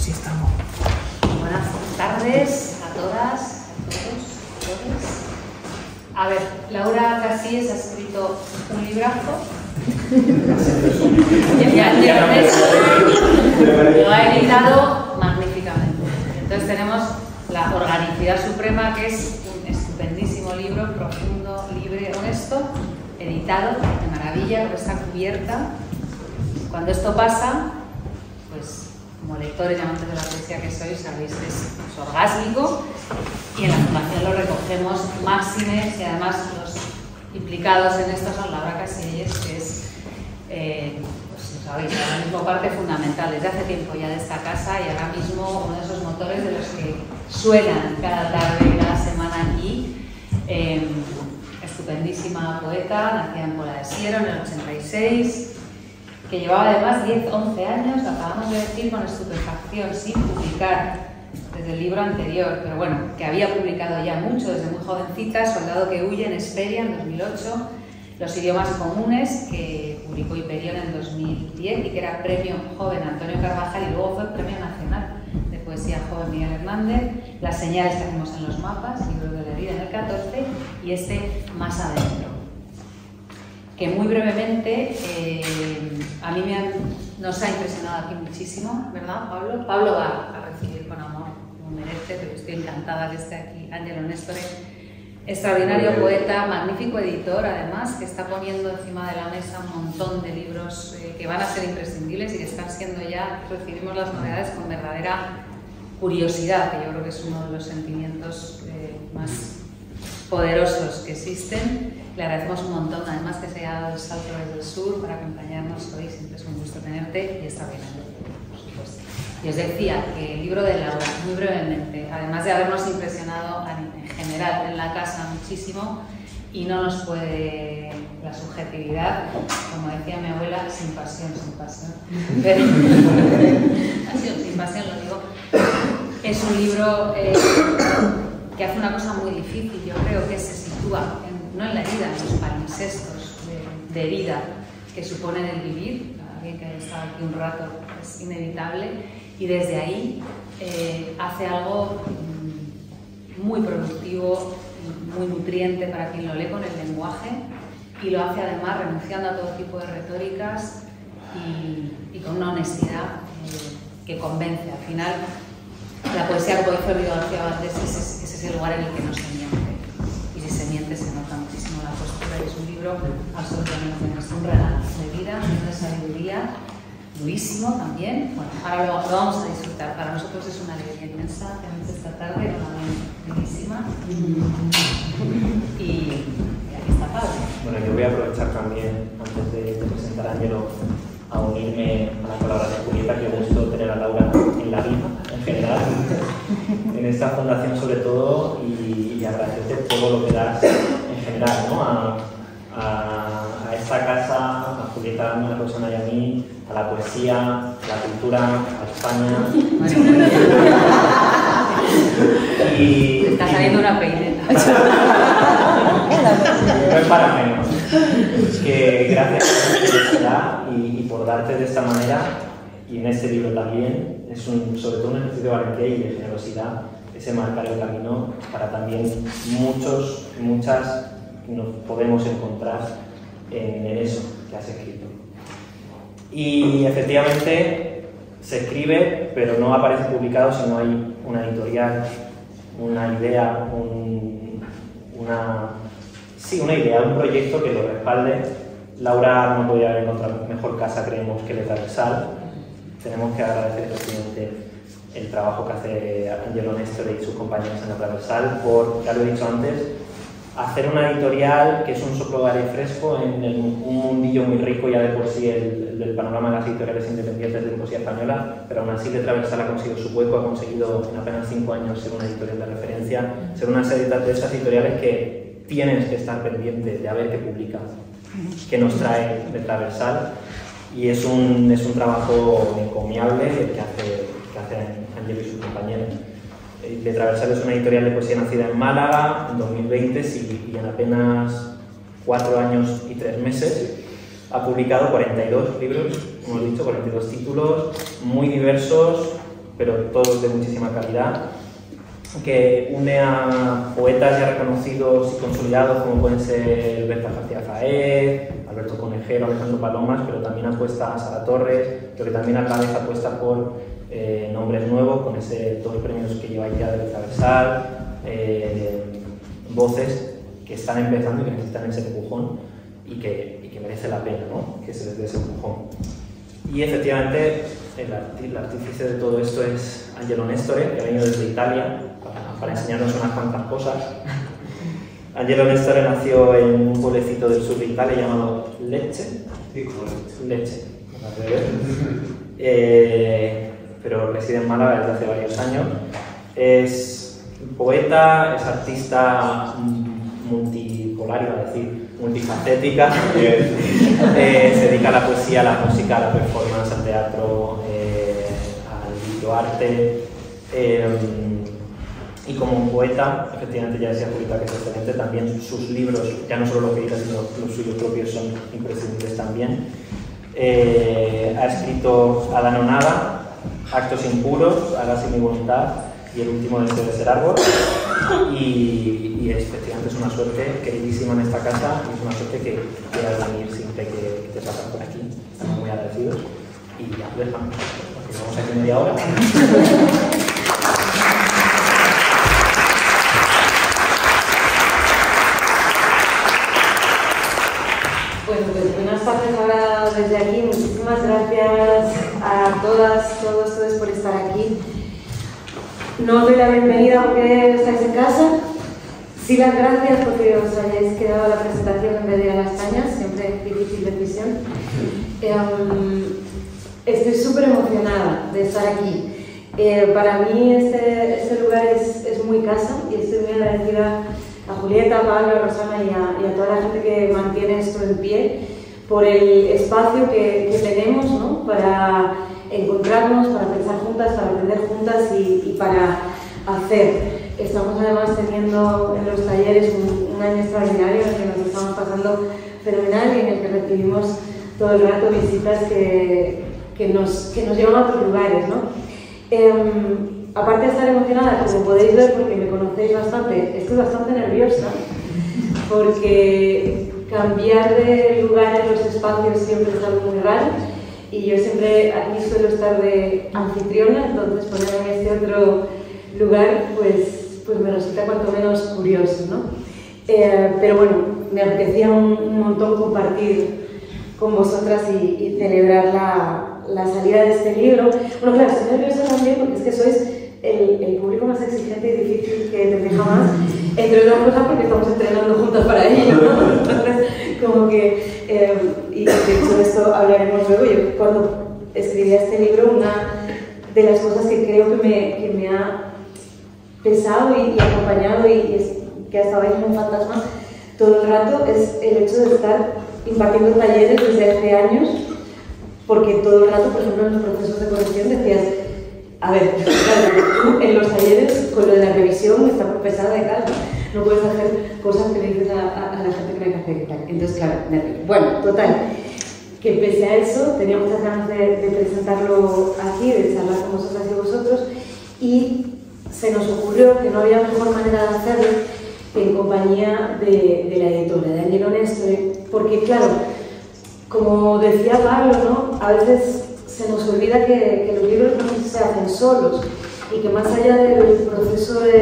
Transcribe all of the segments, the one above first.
Pues sí, estamos. Buenas tardes a todas, a todos. A ver, Laura Casillas ha escrito un librazo. Lo ha editado magníficamente. Entonces tenemos La Organicidad Suprema, que es un estupendísimo libro, profundo, libre, honesto, editado de maravilla, con esta cubierta. Cuando esto pasa, pues como lectores y amantes de la poesía que sois, sabéis que es orgásmico, y en la Fundación lo recogemos máximes, y además los implicados en esto son Laura Casillas, que es, pues sabéis, ahora mismo parte fundamental desde hace tiempo ya de esta casa, y ahora mismo uno de esos motores de los que suenan cada tarde, cada semana aquí. Estupendísima poeta, nacida en Pola de Siero en el 86, que llevaba además 10-11 años, lo acabamos de decir con estupefacción, sin publicar desde el libro anterior, pero bueno, que había publicado ya mucho desde muy jovencita, Soldado que huye en Hesperia en 2008, Los idiomas comunes, que publicó Hiperión en 2010 y que era premio joven Antonio Carvajal, y luego fue premio nacional de poesía joven Miguel Hernández, Las señales que hacemos en los mapas, libro de Lerida en el 14, y este Más adentro, que muy brevemente a mí nos ha impresionado aquí muchísimo, ¿verdad, Pablo? Pablo va a recibir con amor, como merece, pero estoy encantada que esté aquí Ángelo Nestore, extraordinario poeta, magnífico editor, además, que está poniendo encima de la mesa un montón de libros que van a ser imprescindibles y que están siendo ya, recibimos las novedades con verdadera curiosidad, que yo creo que es uno de los sentimientos más poderosos que existen. Le agradecemos un montón, además, que se haya dado el salto desde el sur para acompañarnos hoy. Siempre es un gusto tenerte y está bien, por supuesto. Y os decía que el libro de Laura, muy brevemente, además de habernos impresionado en general en la casa muchísimo, y no nos puede la subjetividad, como decía mi abuela, sin pasión, pero sin pasión lo digo. Es un libro que hace una cosa muy difícil, yo creo, que se sitúa no en la herida, en los palimpsestos de herida que suponen el vivir. Alguien que ha estado aquí un rato es inevitable, y desde ahí hace algo muy productivo, muy nutriente para quien lo lee con el lenguaje, y lo hace además renunciando a todo tipo de retóricas y con una honestidad que convence. Al final, la poesía, como dice Oriol García Valdés, es ese lugar en el que no se miente. Y si se miente, se nota muchísimo la postura, y es un libro absolutamente honesto, un regalo de vida, de sabiduría, durísimo también. Bueno, ahora lo vamos a disfrutar. Para nosotros es una alegría inmensa tenernos esta tarde, una bellísima. Y aquí está Pablo. Bueno, yo voy a aprovechar también, antes de presentar a Ángelo, a unirme a la colaboración Julieta, que gusto tener a Laura en la vida, en general, en esta fundación sobre todo, y agradecerte todo lo que das en general, ¿no? a esta casa, a Julieta, a la persona y a mí, a la poesía, a la cultura, a España. Y está saliendo una peineta. No es para menos. Que gracias por tu curiosidad y por darte de esta manera, y en este libro también, es sobre todo un ejercicio de valentía y de generosidad, ese marcar el camino para también muchos y muchas que nos podemos encontrar en eso que has escrito. Y efectivamente se escribe, pero no aparece publicado si no hay una editorial, una idea, una idea, un proyecto que lo respalde. Laura no podía haber encontrado mejor casa, creemos, que Letra Versal. Tenemos que agradecer especialmente el trabajo que hace Ángelo Nestore y sus compañeros en Letra Versal por, ya lo he dicho antes, hacer una editorial que es un soplo de aire fresco en un mundillo muy rico ya de por sí del panorama de las editoriales independientes de poesía española, pero aún así Letra Versal ha conseguido su hueco, ha conseguido en apenas 5 años ser una editorial de referencia, ser una de esas editoriales que tienes que estar pendiente de a ver qué publica, qué nos trae Letra Versal, y es un trabajo encomiable el que hace Ángelo y sus compañeros. Letra Versal es una editorial de poesía nacida en Málaga en 2020 y en apenas 4 años y 3 meses ha publicado 42 libros, como he dicho, 42 títulos muy diversos, pero todos de muchísima calidad, que une a poetas ya reconocidos y consolidados como pueden ser Berta García Faez, Alberto Conejero, Alejandro Palomas, pero también apuesta a Sara Torres, pero que también a la vez apuesta por nombres nuevos, con esos 2 premios que lleva ya del Traversal, voces que están empezando y que necesitan ese empujón y que merece la pena, ¿no?, que se les dé ese empujón. Y efectivamente el artífice de todo esto es Angelo Nestore, que ha venido desde Italia para enseñarnos unas cuantas cosas. Angelo Nestore nació en un pueblecito del sur de Italia llamado Lecce. Sí, como Lecce, pero reside en Málaga desde hace varios años. Es poeta, es artista multipolar, iba a decir, multifacética. Se dedica a la poesía, a la música, a la performance, al teatro, al videoarte. Y como poeta, efectivamente ya decía Julita que es excelente, también sus libros, ya no solo los que edita, sino los suyos propios, son imprescindibles también. Ha escrito Adán o Nada, Actos impuros, Hágase mi voluntad y El último deseo de ser árbol. Y efectivamente es una suerte queridísima en esta casa y es una suerte que quieras venir siempre que te pasas por aquí. Estamos muy agradecidos y ya lo dejamos, porque vamos aquí media hora. Bueno, pues buenas tardes ahora desde aquí. Muchísimas gracias a todos por estar aquí. No os doy la bienvenida porque estáis en casa. Sí, las gracias porque os hayáis quedado a la presentación en vez de ir a las cañas, siempre difícil decisión. Estoy súper emocionada de estar aquí. Para mí este lugar es muy casa y estoy muy agradecida a Julieta, a Pablo, a Rosana y a toda la gente que mantiene esto en pie por el espacio que tenemos, ¿no?, para encontrarnos, para pensar juntas, para aprender juntas y para hacer. Estamos además teniendo en los talleres un año extraordinario en el que nos estamos pasando fenomenal y en el que recibimos todo el rato visitas que nos llevan a otros lugares, ¿no? Aparte de estar emocionada, como podéis ver porque me conocéis bastante, estoy bastante nerviosa porque cambiar de lugar en los espacios siempre es algo muy raro y yo siempre aquí suelo estar de anfitriona, entonces ponerme en este otro lugar pues me resulta cuanto menos curioso, ¿no? Pero bueno, me apetecía un montón compartir con vosotras y celebrar la salida de este libro. Bueno, claro, estoy nerviosa también porque es que sois el público más exigente y difícil que tendré jamás, entre otras cosas porque estamos entrenando juntas para ello, ¿no? Entonces, como que, y de hecho esto hablaremos luego. Yo cuando escribí este libro, una de las cosas que creo que me ha pesado y acompañado y que ha estado ahí como un fantasma todo el rato es el hecho de estar impartiendo talleres desde hace años, porque todo el rato, por ejemplo, en los procesos de corrección decías, a ver, claro, en los talleres con lo de la revisión está muy pesada y tal, no puedes hacer cosas que le dices a la gente que no hay que hacer y tal. Entonces, claro, nervios. Bueno, total, que pese a eso tenía muchas ganas de presentarlo aquí, de charlar con vosotras y vosotros, y se nos ocurrió que no había mejor manera de hacerlo que en compañía de la editora, de Angelo Nestore, porque claro, como decía Pablo, ¿no?, a veces se nos olvida que los libros no se hacen solos y que más allá del proceso de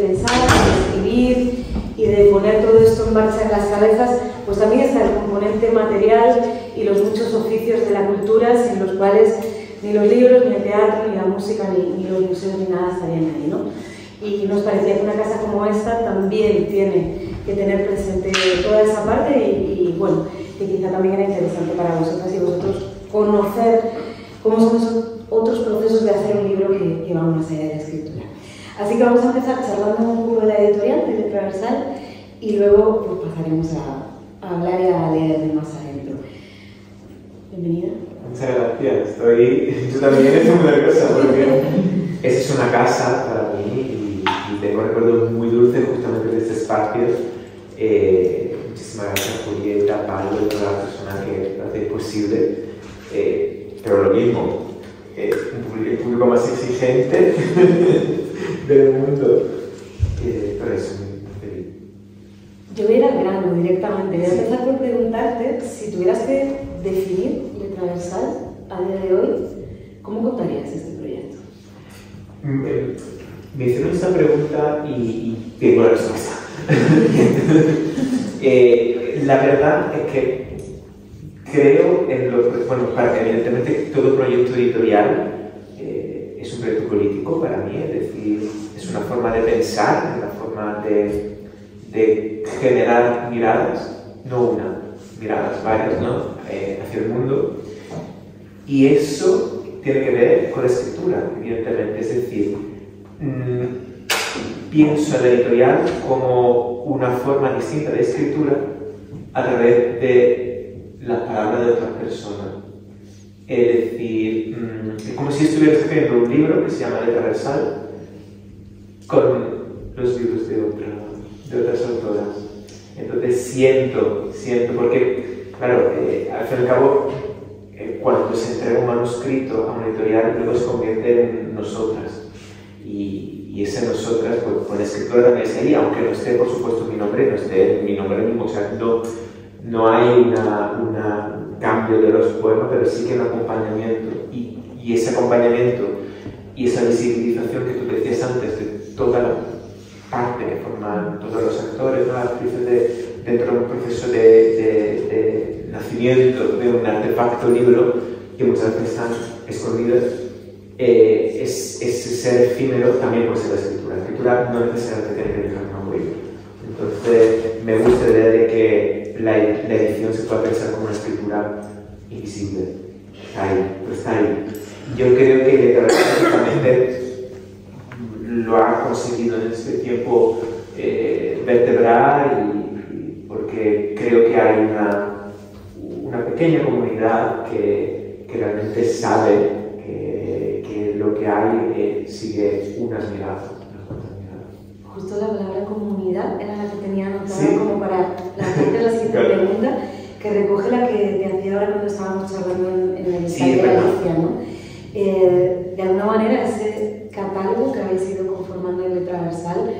pensar, de escribir y de poner todo esto en marcha en las cabezas, pues también está el componente material y los muchos oficios de la cultura sin los cuales ni los libros, ni el teatro, ni la música, ni los museos, ni nada estarían ahí, ¿no? Y nos parecía que una casa como esta también tiene que tener presente toda esa parte y bueno, que quizá también era interesante para vosotras y vosotros conocer cómo son esos otros procesos de hacer un libro que van más allá de la escritura. Así que vamos a empezar charlando un poco de la editorial, de Traversal, y luego pues, pasaremos a hablar y a leer más adentro. Bienvenida. Muchas gracias. Tú también eres muy nerviosa porque esa es una casa para mí y tengo recuerdos muy dulces justamente de este espacio. Muchísimas gracias, Julieta, Pablo y toda la persona que lo hace posible. Pero lo mismo, el público público más exigente del mundo. Pero eso, muy feliz. Yo voy a ir al grano directamente. Voy a empezar por preguntarte si tuvieras que definir Letraversal a día de hoy, ¿cómo contarías este proyecto? Me hicieron esta pregunta y tengo la respuesta. La verdad es que creo en lo... Bueno, evidentemente todo proyecto editorial es un proyecto político para mí, es decir, es una forma de pensar, una forma de generar miradas, no una, miradas varias, ¿no? Hacia el mundo. Y eso tiene que ver con la escritura, evidentemente, es decir, pienso en la editorial como una forma distinta de escritura a través de las palabras de otras personas. Es decir, es como si estuviera escribiendo un libro que se llama Letraversal con los libros de otras autoras. Entonces siento, porque, claro, al fin y al cabo, cuando se entrega un manuscrito a una editorial, luego se convierte en nosotras. Y ese nosotras, pues la escritura también es ahí, aunque no esté, por supuesto, mi nombre, no esté mi nombre mismo, o sea, no hay un cambio de los poemas, pero sí que un acompañamiento. Y ese acompañamiento y esa visibilización que tú decías antes de toda la parte que forman todos los actores, ¿no? Actrices dentro de un proceso de nacimiento de un artefacto libro que muchas veces están escondidas. Ese ser efímero también puede ser la escritura. La escritura no necesariamente tiene que dejar un libro. Entonces, me gusta la idea de que la edición se pueda pensar como una escritura invisible. Está ahí, pero está ahí. Yo creo que Letraversal lo ha conseguido en este tiempo vertebrar, y porque creo que hay una pequeña comunidad que realmente sabe que lo que hay sigue unas miradas. Justo la palabra comunidad era la que tenía anotada, sí, como para plantearte la siguiente pregunta, que recoge la que te hacía ahora cuando estábamos charlando en el ensayo de Alicia, ¿no? De alguna manera ese catálogo que habéis ido conformando en Letraversal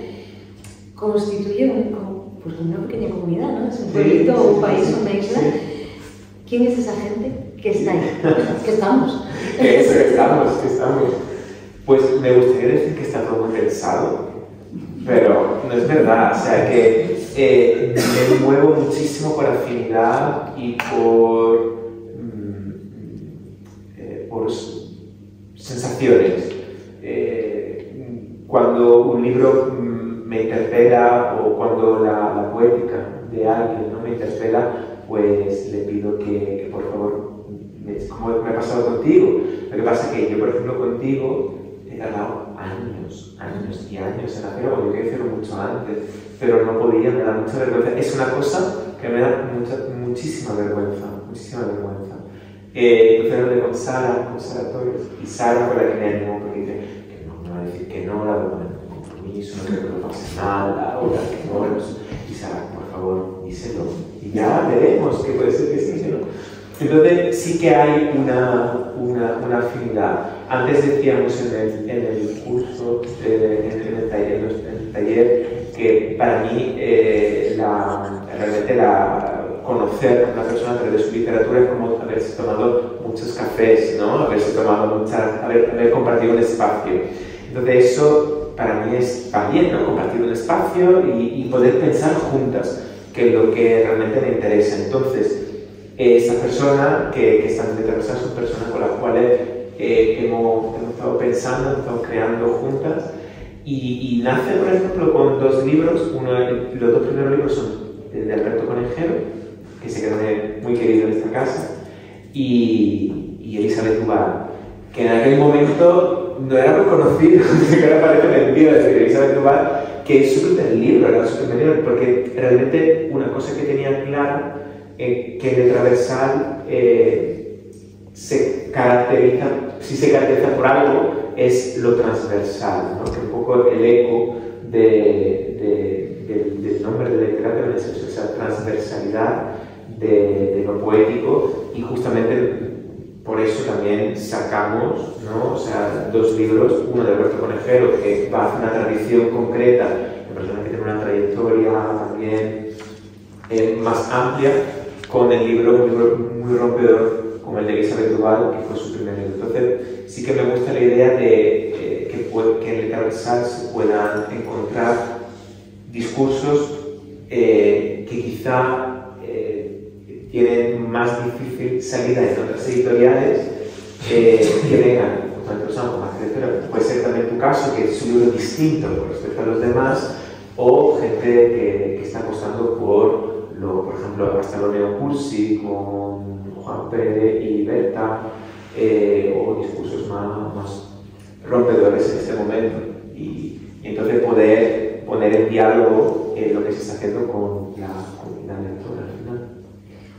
constituye una pequeña comunidad, ¿no? Es un pueblito o un país, una isla. ¿Quién es esa gente que está ahí? ¿Que estamos? Eso, que estamos. Pues me gustaría decir que está todo muy pensado, pero no es verdad. O sea que me muevo muchísimo por afinidad y por sensaciones. Cuando un libro me interpela o cuando la poética de alguien no me interpela, pues le pido que por favor, como me ha pasado contigo. Lo que pasa es que yo, por ejemplo, contigo he tardado años y años en hacerlo, porque yo quería hacerlo mucho antes, pero no podía, me da mucha vergüenza. Es una cosa que me da muchísima vergüenza. Entonces hablé con Sara Torres, y Sara fue la que me animó, porque dice que no, me va a decir que no, la verdad, no compromiso, no creo que no pase nada, ahora que no, y Sara, por favor, díselo, y ya veremos, que puede ser que sí, ¿no? Entonces sí que hay una afinidad. Antes decíamos en el curso, en el taller, que para mí realmente conocer a una persona a través de su literatura es como haberse tomado muchos cafés, ¿no? Haber compartido un espacio. Entonces eso para mí es también, ¿no? Compartir un espacio y poder pensar juntas, que es lo que realmente me interesa. Entonces, esa persona que están en Letraversal son personas con las cuales hemos estado pensando, hemos estado creando juntas, y nace, por ejemplo, con dos libros. Los dos primeros libros son de Alberto Conejero, que se quedó muy querido en esta casa, y Elizabeth Duval, que en aquel momento no era muy conocido, que ahora parece mentira decir Elizabeth Duval, que es su primer libro, era su primer libro, porque realmente una cosa que tenía clara, que Letraversal se caracteriza por algo, es lo transversal, ¿no? Que un poco el eco del nombre de la literatura es esa transversalidad de lo poético, y justamente por eso también también sacamos, ¿no? O sea, 2 libros, uno de Alberto Conejero, que va a hacer una tradición concreta, de persona que tiene una trayectoria también más amplia, con el libro, un libro muy rompedor, como el de Elizabeth Duval, que fue su primer libro. Entonces, sí que me gusta la idea de que en el transversal se puedan encontrar discursos que quizá tienen más difícil salida en otras editoriales, que vengan con más trayectoria. Puede ser también tu caso, que es un libro distinto con respecto a los demás, o gente que está apostando por ejemplo, Barcelona Cursi con Juan Pérez y Berta, o discursos más rompedores en este momento. Y entonces poder poner en diálogo lo que se está haciendo con la comunidad lectora al final.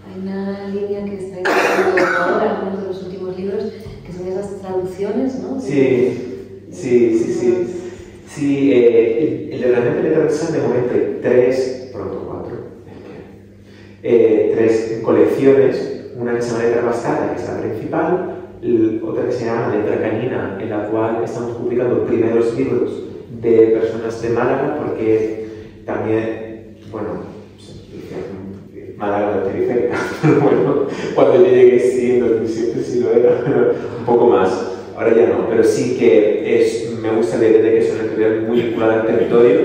Hay una línea que está intentando ahora, algunos de los últimos libros, que son esas traducciones, ¿no? Sí, el de Realmente Transversal de momento hay 3, pronto 4, 3 colecciones, una que se llama Letra Bastada, que es la principal, otra que se llama Letra Canina, en la cual estamos publicando primeros libros de personas de Málaga, porque también, bueno, Málaga no periférica, pero bueno, cuando yo llegué sí, en 2007 sí lo era, pero un poco más. Ahora ya no, pero sí que me gusta la idea de que es una editorial muy vinculada al territorio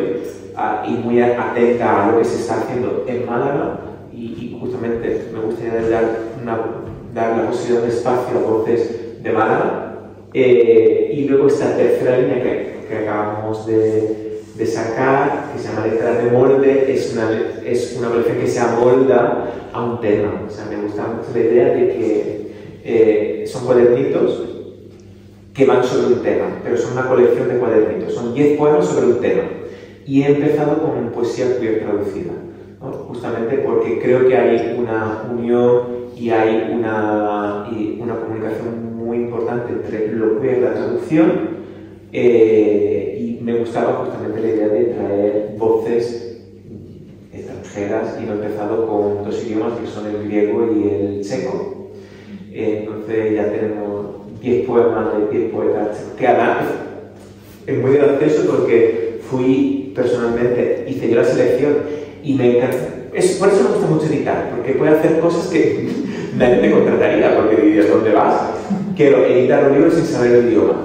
y muy atenta a lo que se está haciendo en Málaga, y justamente me gustaría dar la posibilidad de espacio a voces de Málaga. Y luego esta tercera línea que acabamos de sacar, que se llama Letras de Molde, es una colección que se amolda a un tema. O sea, me gusta mucho la idea de que son cuadernitos que van sobre un tema, pero son una colección de cuadernitos, son 10 poemas sobre un tema. Y he empezado con poesía queer traducida, ¿no? Justamente porque creo que hay una unión y hay una comunicación muy importante entre lo queer y la traducción, y me gustaba justamente la idea de traer voces extranjeras, y he empezado con 2 idiomas que son el griego y el checo. Entonces ya tenemos 10 poemas de 10 poetas que además es muy gracioso porque hice yo la selección y me encanta. Por eso me gusta mucho editar, porque puedo hacer cosas que nadie te contrataría, porque dirías, ¿dónde vas? Quiero editar un libro sin saber el idioma.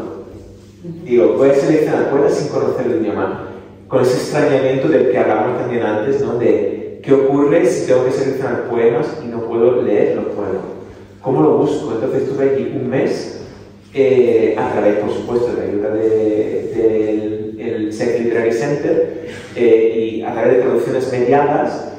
Digo, voy a seleccionar poetas sin conocer el idioma, con ese extrañamiento del que hablamos también antes, ¿no? De qué ocurre si tengo que seleccionar poemas y no puedo leer los poemas. ¿Cómo lo busco? Entonces estuve allí un mes, a través, por supuesto, de la ayuda del SEC Literary Center, y a través de traducciones mediadas,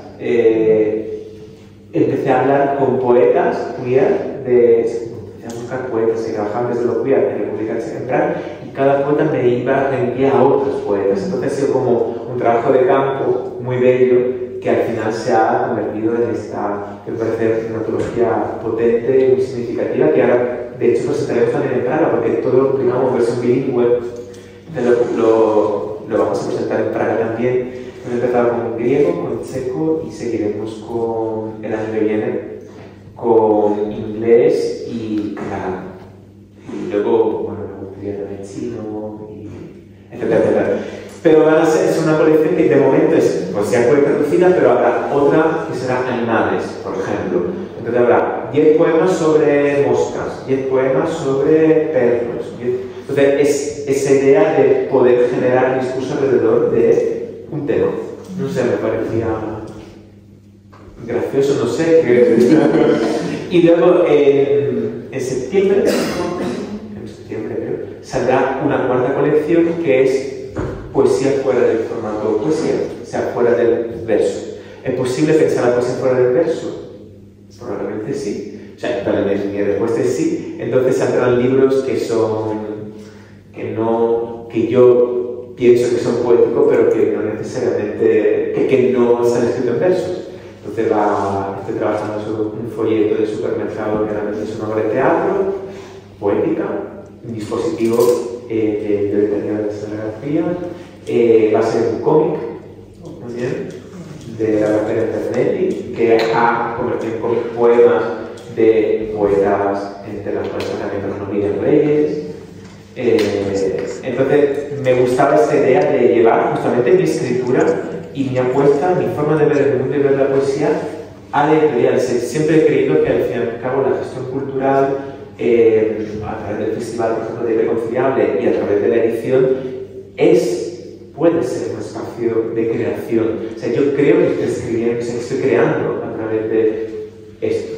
empecé a hablar con poetas queer, empecé a buscar poetas que trabajaban desde lo queer en República Checa, y cada poeta me iba a reenviar a otros poetas. Entonces ha sido como un trabajo de campo muy bello, que al final se ha convertido en esta, que me parece una antología potente y muy significativa, que ahora de hecho presentaremos también en Praga, porque todo, digamos, versión bilingüe, lo vamos a presentar en Praga también. Hemos empezado con griego, con checo, y seguiremos con el año que viene con inglés y catalán. Y luego, bueno, me gustaría también chino, y etcétera, etcétera. Pero es una colección que de momento es poesía queer traducida, pero habrá otra que será animales, por ejemplo. Entonces habrá 10 poemas sobre moscas, 10 poemas sobre perros. Entonces es esa idea de poder generar discurso alrededor de un tema. No sé, me parecía gracioso, no sé. Y luego en septiembre creo, saldrá una 4ª colección que es poesía fuera del formato poesía, o sea, fuera del verso. ¿Es posible pensar la poesía fuera del verso? Probablemente sí. O sea, mi respuesta es sí. Entonces saldrán libros que yo pienso que son poéticos, pero que no necesariamente, que no están escritos en versos. Entonces estoy trabajando sobre un folleto de supermercado que realmente es una obra de teatro, poética, un dispositivo de literatura de Sara García, va a ser un cómic también de la García Internetti, que ha convertido en cómic poemas de poetas entre las cuales también no Miguel Reyes. Entonces me gustaba esta idea de llevar justamente mi escritura y mi apuesta, mi forma de ver el mundo y ver la poesía a la editorial. Siempre he creído que al fin y al cabo la gestión cultural, a través del festival, por ejemplo, de Irreconciliable y a través de la edición, puede ser un espacio de creación. O sea, yo creo que estoy escribiendo, que estoy creando a través de esto.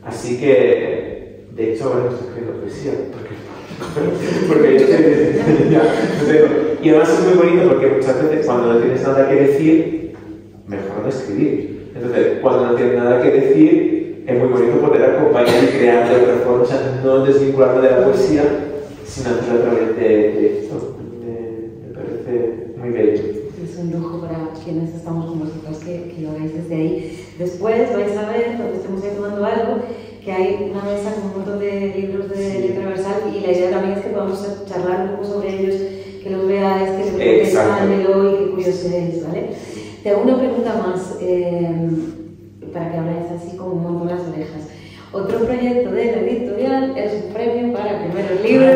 Así que, de hecho, ahora no estoy escribiendo poesía, porque yo estoy... Y además es muy bonito porque muchas veces cuando no tienes nada que decir, mejor no escribir. Entonces, cuando no tienes nada que decir, es muy bonito poder acompañar y crear de otra forma, o sea, no desvincularlo de la poesía, sino hacerlo a través de esto. Me parece muy bello. Es un lujo para quienes estamos con vosotros que lo hagáis desde ahí. Después vais a ver, cuando estemos ahí tomando algo, que hay una mesa con un montón de libros de Editorial Universal y la idea también es que podamos charlar un poco sobre ellos, que los veáis, que sepáis y qué curioséis, ¿vale? Te hago una pregunta más, para que habláis así como un montón las orejas. Otro proyecto de la editorial es un premio para primeros libros.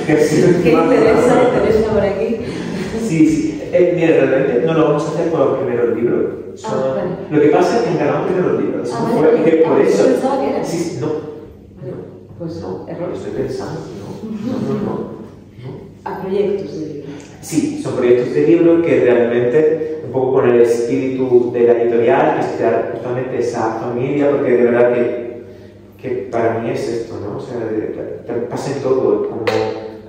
¿Qué interesa? ¿Tenéis una por aquí? Sí. Mira, realmente no lo vamos a hacer por los primeros libros. Vale. Lo que pasa es que encargamos primeros libros. Vale. Por eso. Yo pensaba que era. Sí, no. Vale. Pues no, error. Lo estoy pensando, no. A proyectos de libros. Sí, son proyectos de libro que realmente, un poco con el espíritu de la editorial, que es crear justamente esa familia, porque de verdad que para mí es esto, ¿no? O sea, pasa en todo, como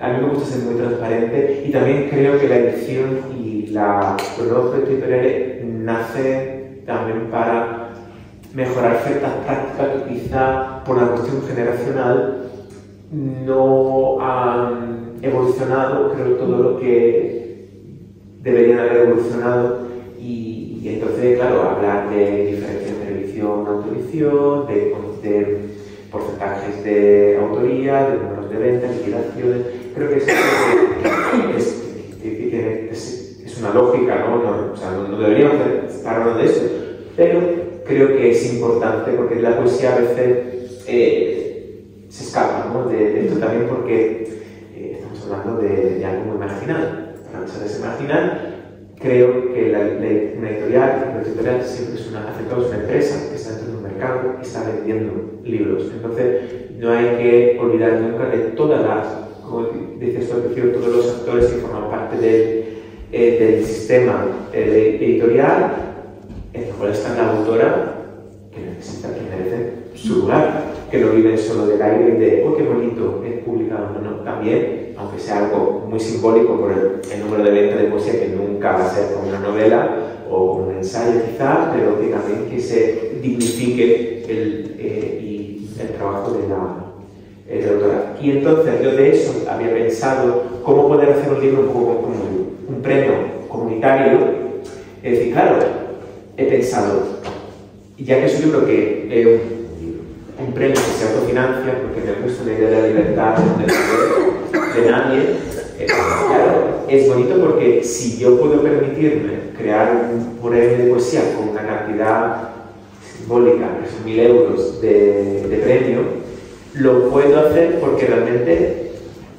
a mí me gusta ser muy transparente y también creo que la edición y los nuevos proyectos editoriales nacen también para mejorar ciertas prácticas que quizá por la cuestión generacional no han evolucionado, creo, todo lo que deberían haber evolucionado y entonces, claro, hablar de diferencia entre edición, autorización, de porcentajes de autoría, de números de venta, liquidaciones, creo que es una lógica, ¿no? O sea, no deberíamos estar hablando de eso, pero creo que es importante porque la poesía a veces se escapa, ¿no? de esto también porque estamos hablando de algo muy marginal. Para pensar ese marginal, creo que una editorial siempre es una empresa que está dentro de un mercado y está vendiendo libros. Entonces, no hay que olvidar nunca de todas las, como dices tú al principio, todos los actores que forman parte del sistema editorial, en el cual está la autora que merece su lugar, que no viven solo del aire y de, oh, qué bonito, es publicado. No, también, aunque sea algo muy simbólico por el número de ventas de poesía, que nunca va a ser como una novela o un ensayo quizás, pero que también que se dignifique el trabajo de la autora. Y entonces yo de eso había pensado cómo poder hacer un libro un poco como un premio comunitario. Es decir, claro, he pensado, ya que es un libro que un premio que se autofinancia, porque me gusta la idea de la libertad de nadie, claro, es bonito porque si yo puedo permitirme crear un premio de poesía con una cantidad simbólica, que son 1.000 euros de premio, lo puedo hacer porque realmente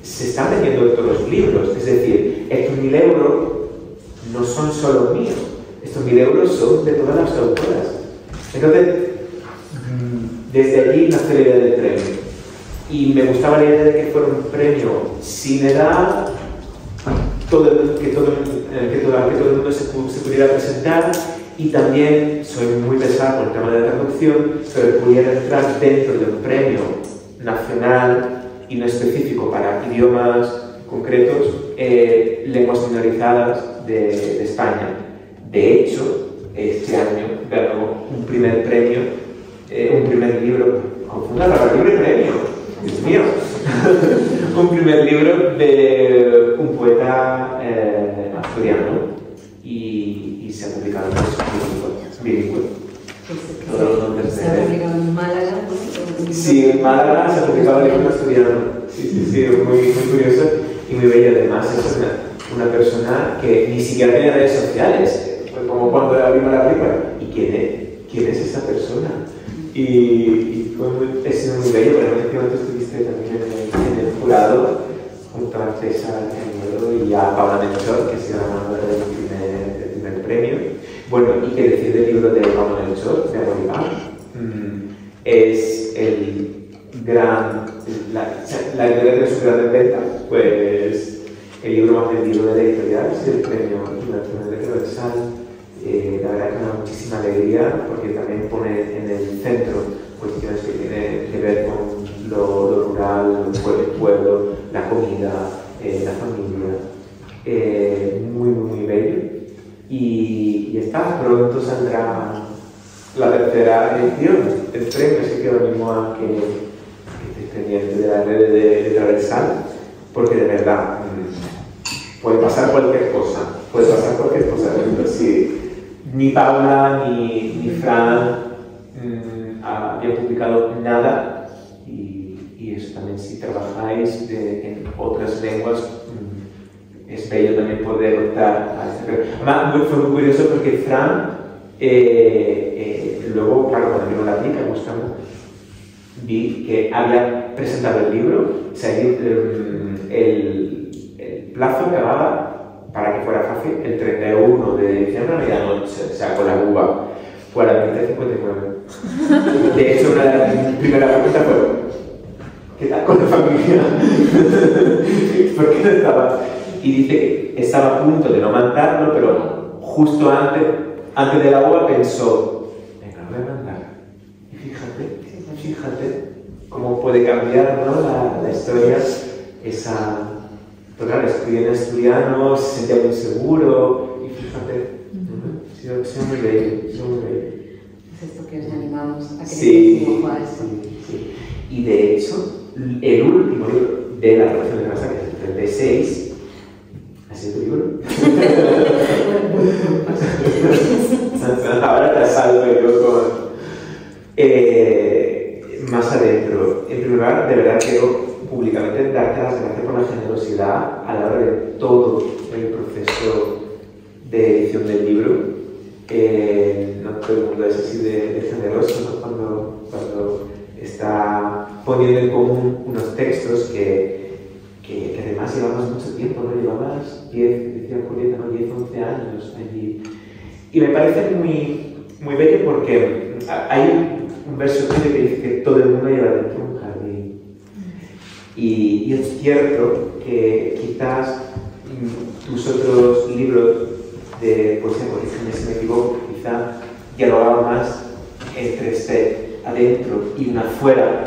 se están vendiendo todos los libros. Es decir, estos 1.000 euros no son solo míos, estos 1.000 euros son de todas las autoras. Entonces, desde allí nace la idea del premio. Y me gustaba la idea de que fuera un premio sin edad, que todo el mundo se pudiera presentar, y también soy muy pesado con el tema de la traducción, pero pudiera entrar dentro de un premio nacional y no específico para idiomas concretos, lenguas minorizadas de España. De hecho, este año ganó un primer premio, un primer libro, confundo la palabra, libre premio, Dios mío, un primer libro de un poeta asturiano y se ha publicado en bilingüe. Se ha publicado en Málaga. Sí, en Málaga se ha publicado el libro asturiano. Sí, muy curioso y muy bello. Además, es una persona que ni siquiera tiene redes sociales, como cuando abrimos la película. ¿Y quién es esa persona? y fue muy, es muy bello. Bueno, efectivamente estuviste también en el jurado junto a César Cañero y a Paula Melchor, que ha sido ganadora del primer premio. Bueno, y que decir del libro de Paula Melchor, de Amor es el gran, la editorial de su gran venta, pues el libro más vendido de la editorial, es el premio Universal. La verdad que me da muchísima alegría porque también pone en el centro cuestiones que tienen que ver con lo rural, el pueblo, la comida, la familia. Muy bello. Y está, pronto saldrá la tercera edición, el premio, así que lo animo a que estés pendiente de la red de Transversal, porque de verdad puede pasar cualquier cosa, pero si ni Paula ni Fran habían publicado nada, y eso también, si trabajáis en otras lenguas, es bello también poder optar a este premio. Además, fue muy curioso porque Fran, luego, claro, cuando vino la pica buscando, vi que había presentado el libro, o sea, el plazo acababa, para que fuera fácil, el 31 de diciembre a medianoche, o sea, con la uva, fue a las 20:59. De hecho, una de las primeras preguntas fue: ¿qué tal con la familia? ¿Por qué no estaba? Y dice que estaba a punto de no mandarlo, pero justo antes de la uva pensó: venga, lo voy a mandar. Y fíjate cómo puede cambiar, ¿no? la historia, esa... Pero claro, estudié en asturiano, se sentía muy seguro, y fíjate, ha sido muy bello. Es esto que os animamos a que sí. Y de hecho, el último libro de la relación de casa, que es el 36, ¿ha sido tu libro? Ahora te asalto yo con... más adentro. En primer lugar, de verdad quiero públicamente darte las gracias por la generosidad a la hora de todo el proceso de edición del libro. No todo el mundo es así de generoso, ¿no? Cuando está poniendo en común unos textos que además llevamos mucho tiempo, ¿no? Llevamos 10, 11 años allí. Y me parece muy bello porque hay un verso que dice que todo el mundo lleva dentro un jardín. Y es cierto que quizás tus otros libros de poesía, corrígeme si me equivoco, quizá dialogaban más entre este adentro y un afuera.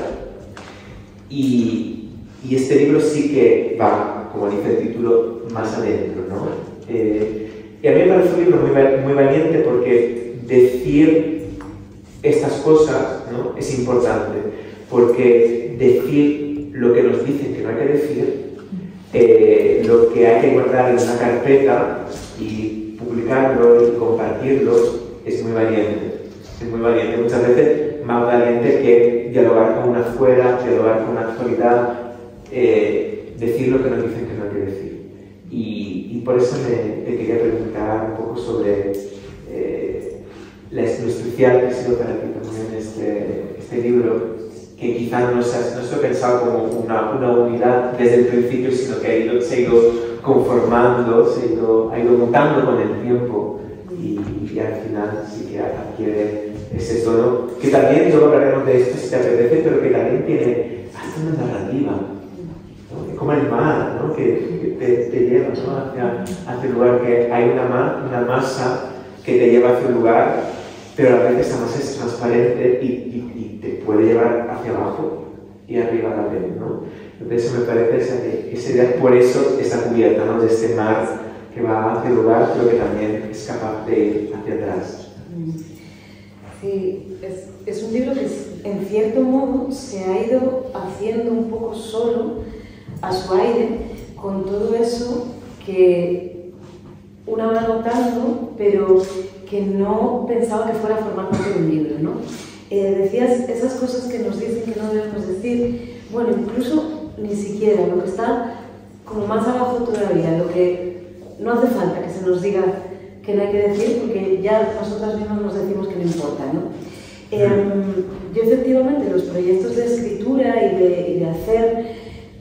Y este libro sí que va, como dice el título, más adentro, ¿no? Y a mí me parece un libro muy valiente porque decir estas cosas, ¿no? Es importante, porque decir lo que nos dicen que no hay que decir, lo que hay que guardar en una carpeta y publicarlo y compartirlo, es muy valiente. Es muy valiente, muchas veces más valiente que dialogar con una afuera, dialogar con una actualidad, decir lo que nos dicen que no hay que decir. Y por eso te quería preguntar un poco sobre lo especial que ha sido para ti también este libro, que quizá no se ha pensado como una unidad desde el principio, sino que se ha ido conformando, ha ido mutando con el tiempo, y al final sí que adquiere ese tono, que también, luego hablaremos de esto si te apetece, pero que también tiene hasta una narrativa, ¿no? Es como el mar, ¿no? que te lleva, ¿no? hacia un lugar, que hay una masa que te lleva hacia un lugar, pero a veces esa masa es transparente y te puede llevar hacia abajo y arriba también, ¿no? Entonces eso me parece esa idea, por eso está cubierta, ¿no? De este mar que va hacia el lugar, pero que también es capaz de ir hacia atrás. Sí, es un libro que en cierto modo se ha ido haciendo un poco solo, a su aire, con todo eso que una va notando, pero que no pensaba que fuera a formar parte de un libro, ¿no? Decías esas cosas que nos dicen que no debemos decir, bueno, incluso ni siquiera, lo que está como más abajo todavía, lo que no hace falta que se nos diga que no hay que decir, porque ya nosotras mismas nos decimos que no importa, ¿no? Yo efectivamente los proyectos de escritura y de hacer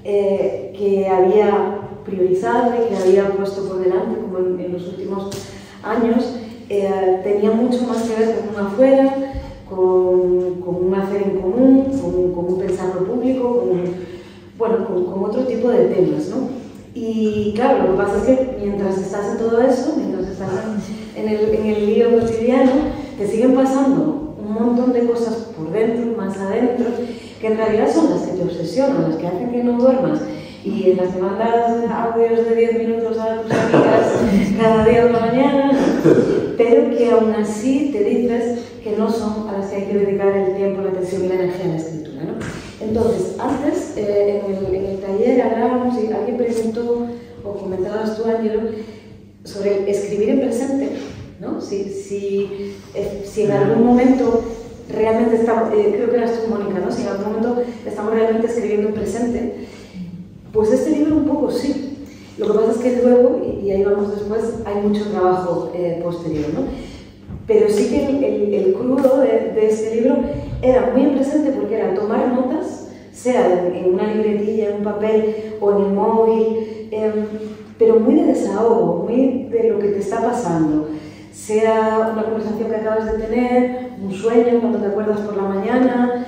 que había priorizado y que había puesto por delante, como en los últimos años, tenía mucho más que ver con un afuera, con un hacer en común, con un pensarlo público, con otro tipo de temas, ¿no? Y claro, lo que pasa es que mientras estás en todo eso, mientras estás en el lío cotidiano, te siguen pasando un montón de cosas por dentro, más adentro, que en realidad son las que te obsesionan, las que hacen que no duermas, y en las que mandas audios de 10 minutos a tus amigas cada día por la mañana, pero que aún así te dices que no son a las que hay que dedicar el tiempo, la atención y la energía a la escritura, ¿no? Entonces, antes en el taller hablábamos y alguien preguntó, o comentabas tú, Ángelo, sobre escribir en presente, ¿no? Si en algún momento realmente estamos, creo que eras tú, Mónica, ¿no? Si en algún momento estamos realmente escribiendo en presente, pues este libro un poco sí. Lo que pasa es que luego, y ahí vamos después, hay mucho trabajo posterior, ¿no? Pero sí que el crudo de este libro era muy en presente porque era tomar notas, sea en una libretilla, en un papel o en el móvil, pero muy de desahogo, muy de lo que te está pasando. Sea una conversación que acabas de tener, un sueño cuando te acuerdas por la mañana,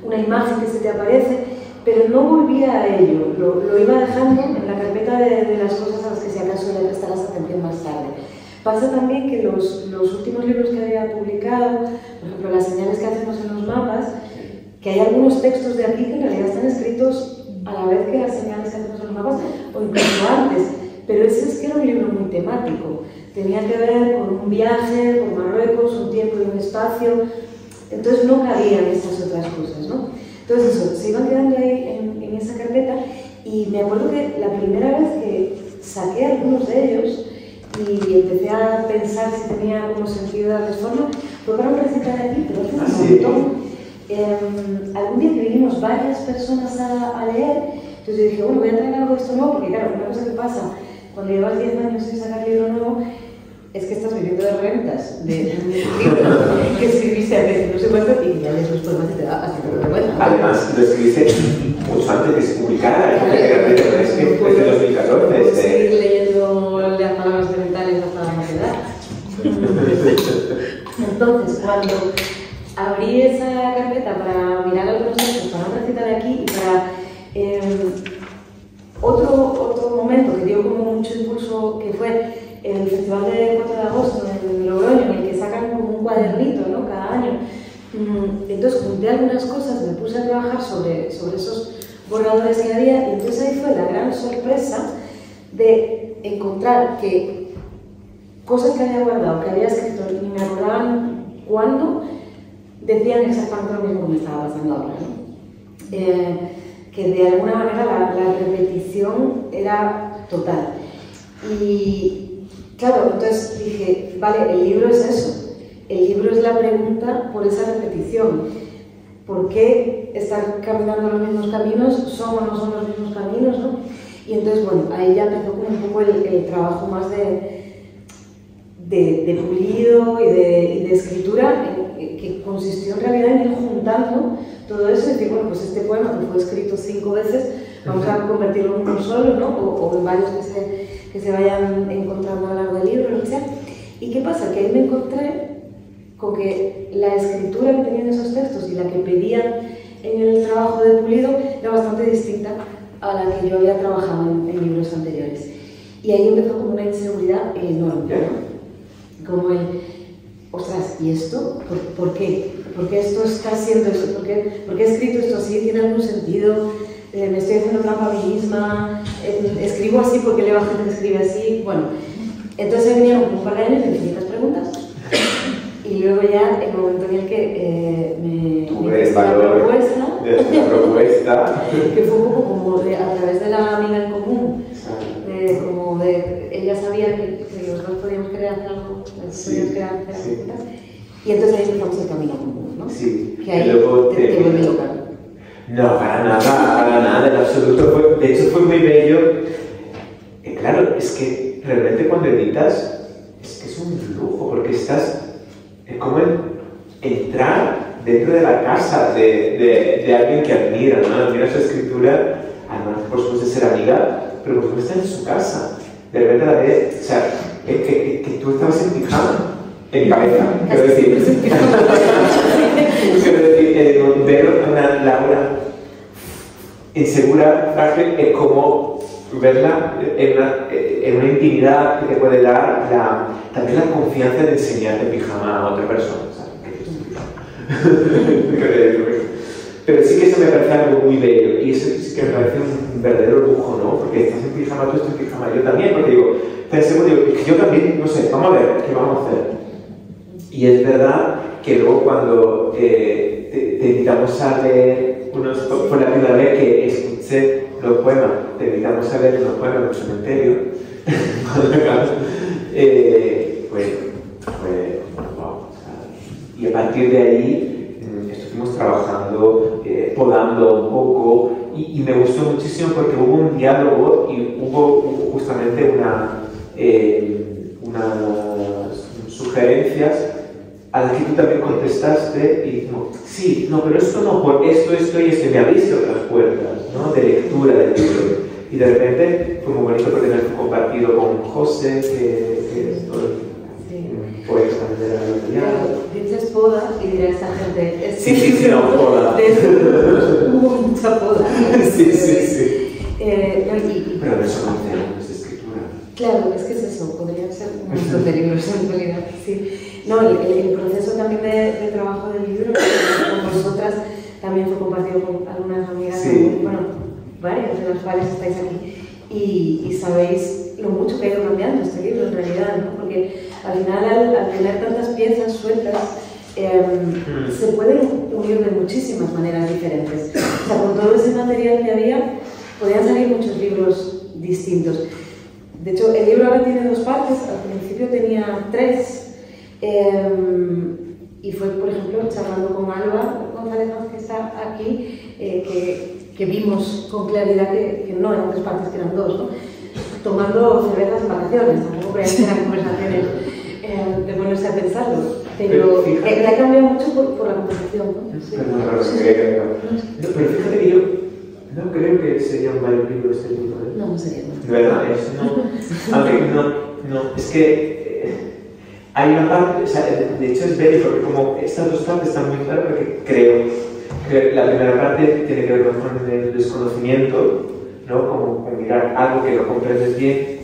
una imagen que se te aparece, pero no volvía a ello, lo iba dejando en la carpeta de las cosas a las que si acaso le prestarás atención más tarde. Pasa también que los últimos libros que había publicado, por ejemplo, las señales que hacemos en los mapas, que hay algunos textos de aquí que en realidad están escritos a la vez que las señales que hacemos en los mapas, o incluso antes, pero ese es que era un libro muy temático, tenía que ver con un viaje por Marruecos, un tiempo y un espacio, entonces no cabían esas otras cosas, ¿no? Entonces eso, se iban quedando ahí en esa carpeta, y me acuerdo que la primera vez que saqué algunos de ellos y empecé a pensar si tenía como sentido darles forma, fue para un recital aquí, pero hace un montón. Algún día que vinimos varias personas a leer, entonces yo dije, bueno, voy a traer algo de esto nuevo, porque claro, una cosa que pasa cuando llevas 10 años sin sacar libro nuevo es que estás viviendo de rentas, de un libro que escribiste hace no sé cuánto y ya lees los poemas y te da hasta que vergüenza. Además, lo escribiste mucho antes de que se publicara, es que es de 2014. Puedo seguir leyendo las palabras elementales hasta la mayoría. Entonces, cuando abrí esa carpeta para mirar algunos textos, para un recital de aquí y para otro momento que dio como mucho impulso, que fue el Festival del 4 de agosto en Logroño, en el que sacan como un cuadernito, ¿no? Cada año. Entonces junté algunas cosas, me puse a trabajar sobre esos borradores que había, y entonces ahí fue la gran sorpresa de encontrar que cosas que había guardado, que había escrito, ni me acordaban cuándo, decían exactamente lo mismo que me estaba pasando ahora, ¿no? Que de alguna manera la repetición era total. Y claro, entonces dije, vale, el libro es eso, el libro es la pregunta por esa repetición. ¿Por qué estar caminando los mismos caminos? ¿Son o no son los mismos caminos, no? Y entonces, bueno, ahí ya empezó como un poco el trabajo más de pulido y de escritura, que consistió en realidad en ir juntando todo eso y decir, bueno, pues este poema que fue escrito 5 veces, vamos a convertirlo en uno solo, ¿no? O en varios que se vayan encontrando a lo largo del libro, lo que sea. ¿Y qué pasa? Que ahí me encontré con que la escritura que tenían esos textos y la que pedían en el trabajo de pulido era bastante distinta a la que yo había trabajado en libros anteriores. Y ahí empezó como una inseguridad enorme, ¿no? Como el, ostras, ¿y esto? ¿Por qué? ¿Por qué esto está haciendo eso? ¿Por qué he escrito esto así? ¿Tiene algún sentido? ¿Me estoy haciendo trampa a mí misma? ¿Escribo así porque leo a gente que escribe así? Bueno, entonces venían un par de años de infinitas preguntas. Y luego ya el momento en el que me hice la propuesta, que fue un poco como a través de la amiga en común, como de ella sabía que los dos podíamos querer hacer algo, y entonces ahí empezamos el camino común, ¿no? Sí. Que ahí te vuelve loca. No, para nada, en absoluto. De hecho fue muy bello. Claro, es que realmente cuando editas, es que es un lujo, porque estás... Es como entrar dentro de la casa de alguien que admira, ¿no? Admira su escritura, además por supuesto de ser amiga, pero por supuesto está en su casa. De repente la ves, o sea, que tú estabas en pijama, en cabeza, quiero decir. Ver una Laura insegura, frágil, es como verla en una intimidad que te puede dar también la confianza de enseñarte en pijama a otra persona. Pero sí que eso me parece algo muy bello y eso sí que me parece un verdadero lujo, ¿no? Porque estás en pijama, tú estás en pijama, yo también, porque digo, yo también, no sé, vamos a ver, ¿qué vamos a hacer? Y es verdad que luego cuando te invitamos a leer, fue la primera vez que escuché los poemas, te invitamos a leer los poemas en el cementerio, fue wow. Y a partir de ahí estuvimos trabajando, podando un poco, y me gustó muchísimo porque hubo un diálogo y hubo justamente unas sugerencias a las que tú también contestaste y como, sí, no, pero esto no, por esto y esto, me abriste otras puertas, ¿no? De lectura del libro. Y de repente fue muy bonito porque me fue compartido con José, que es todo un poeta también de la Lotería. Dices poda y dirá esa gente. Sí, no, poda. Hubo mucha poda. Sí. Pero no son 11 años de escritura. Claro, es que es eso, podrían ser un montón de libros en realidad, sí. No, el proceso también de trabajo del libro con vosotras también fue compartido con algunas amigas, sí. Bueno, varias de las cuales estáis aquí y sabéis lo mucho que ha ido cambiando este libro en realidad, ¿no? Porque al final al tener tantas piezas sueltas se pueden unir de muchísimas maneras diferentes. O sea, con todo ese material que había podían salir muchos libros distintos. De hecho, el libro ahora tiene 2 partes, al principio tenía 3. Y fue, por ejemplo, charlando con Alba González, que está aquí, que vimos con claridad que no eran 3 partes, que eran 2, ¿no? Tomando cervezas en vacaciones, tampoco creía que eran conversaciones de ponerse a pensarlo, pero ha cambiado mucho por la conversación, ¿no? Sí. Pero fíjate que yo no creo que sería un mal libro este libro, ¿eh? No sería. De verdad, aunque no, es que hay una parte, o sea, de hecho es bello porque como estas 2 partes están muy claras porque creo que la primera parte tiene que ver con el desconocimiento, ¿no? Como con mirar algo que no comprendes bien,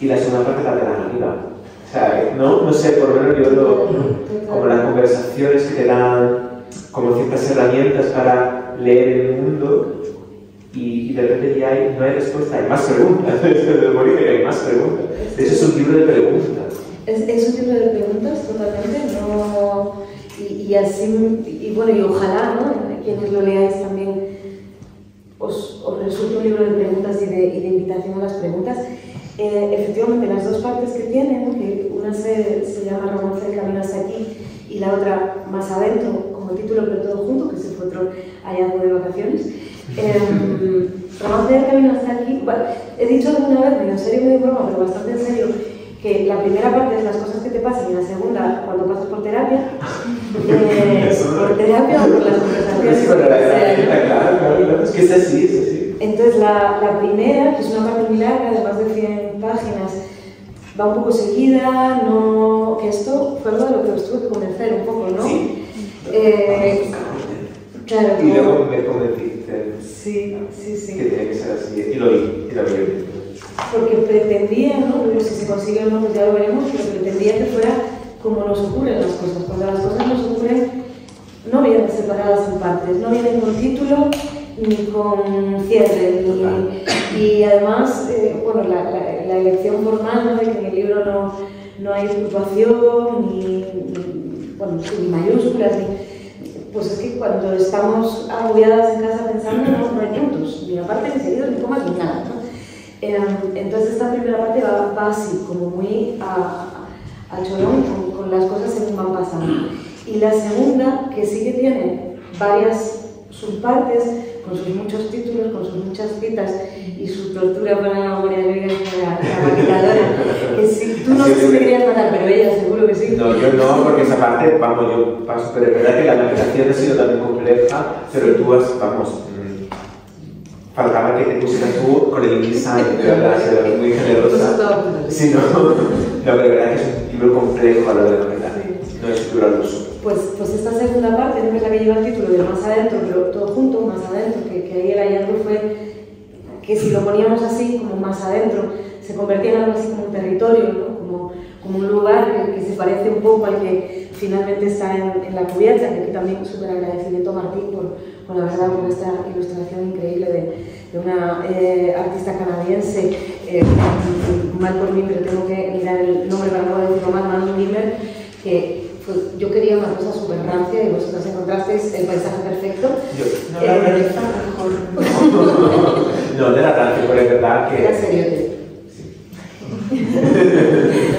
y la segunda parte la de la realidad. O sea, no sé, por lo menos como las conversaciones que te dan como ciertas herramientas para leer el mundo, y de repente ya no hay respuesta, hay más preguntas. Es bonito que hay más preguntas. De hecho es un libro de preguntas. Es un libro de preguntas totalmente, no, y así, y bueno, y ojalá, ¿no? Quienes lo leáis también os resulte un libro de preguntas y de invitación a las preguntas. Efectivamente, las 2 partes que tiene, ¿no? Que una se llama Romance del Camino hasta aquí y la otra Más adentro, como título, pero todo junto, que ese fue otro hallazgo de vacaciones. Romance del Camino hasta aquí, bueno, he dicho alguna vez, medio en serio, medio broma, pero bastante en serio, que la primera parte es las cosas que te pasan y la segunda cuando pasas por terapia. Por terapia o por las conversaciones. Sí, claro, es que es así. Entonces la primera, que es una parte muy larga, de más de 100 páginas, va un poco seguida, no, que esto fue algo de lo que os tuve que convencer un poco, ¿no? Sí. Claro. Y luego me convenciste. Sí. Que tenía que ser así, y lo vi. Porque pretendía, ¿no? Pero si se consigue o no, pues ya lo veremos, pero pretendía que fuera como nos ocurren las cosas. Cuando las cosas nos ocurren, no vienen separadas en partes, no vienen con título ni con cierre. Y además, bueno, la elección formal, ¿no? De que en el libro no hay puntuación, ni mayúsculas, pues es que cuando estamos agobiadas en casa pensando, no hay puntos, ni aparte, ni seguidos, ni comas, ni nada, ¿no? Entonces esta primera parte va así, como muy al cholón, con las cosas según van pasando. Y la segunda, que sí que tiene varias sus partes, con sus muchos títulos, con sus muchas citas y su tortura para María Luisa, la maquilladora, que si tú no sé si me querías matar, pero ella seguro que sí. No, yo no, porque esa parte, vamos, yo paso, pero es verdad que la maquetación ha sido también compleja, pero tú has, vamos, faltaba que te pusieras tú con el InDesign, de verdad, has sido muy generosa. Sí, no, pero de verdad que es un libro complejo a la hora de maquetar, no es un libro al uso. Pues esta segunda parte, ¿no?, que es la que lleva el título de Más Adentro, pero todo junto, Más Adentro, que ahí el hallazgo fue que si lo poníamos así, como más adentro, se convertía en algo así como un territorio, ¿no? como un lugar que se parece un poco al que finalmente está en la cubierta, que aquí también súper agradecimiento a Martín por la verdad, por esta ilustración increíble de una artista canadiense, mal por mí, pero tengo que mirar el nombre para no decirlo mal, Mandy Miller, que pues, yo quería una cosa súper rancia y vosotros encontrasteis el paisaje perfecto. No, no era rancia, pero es verdad que... Era serio.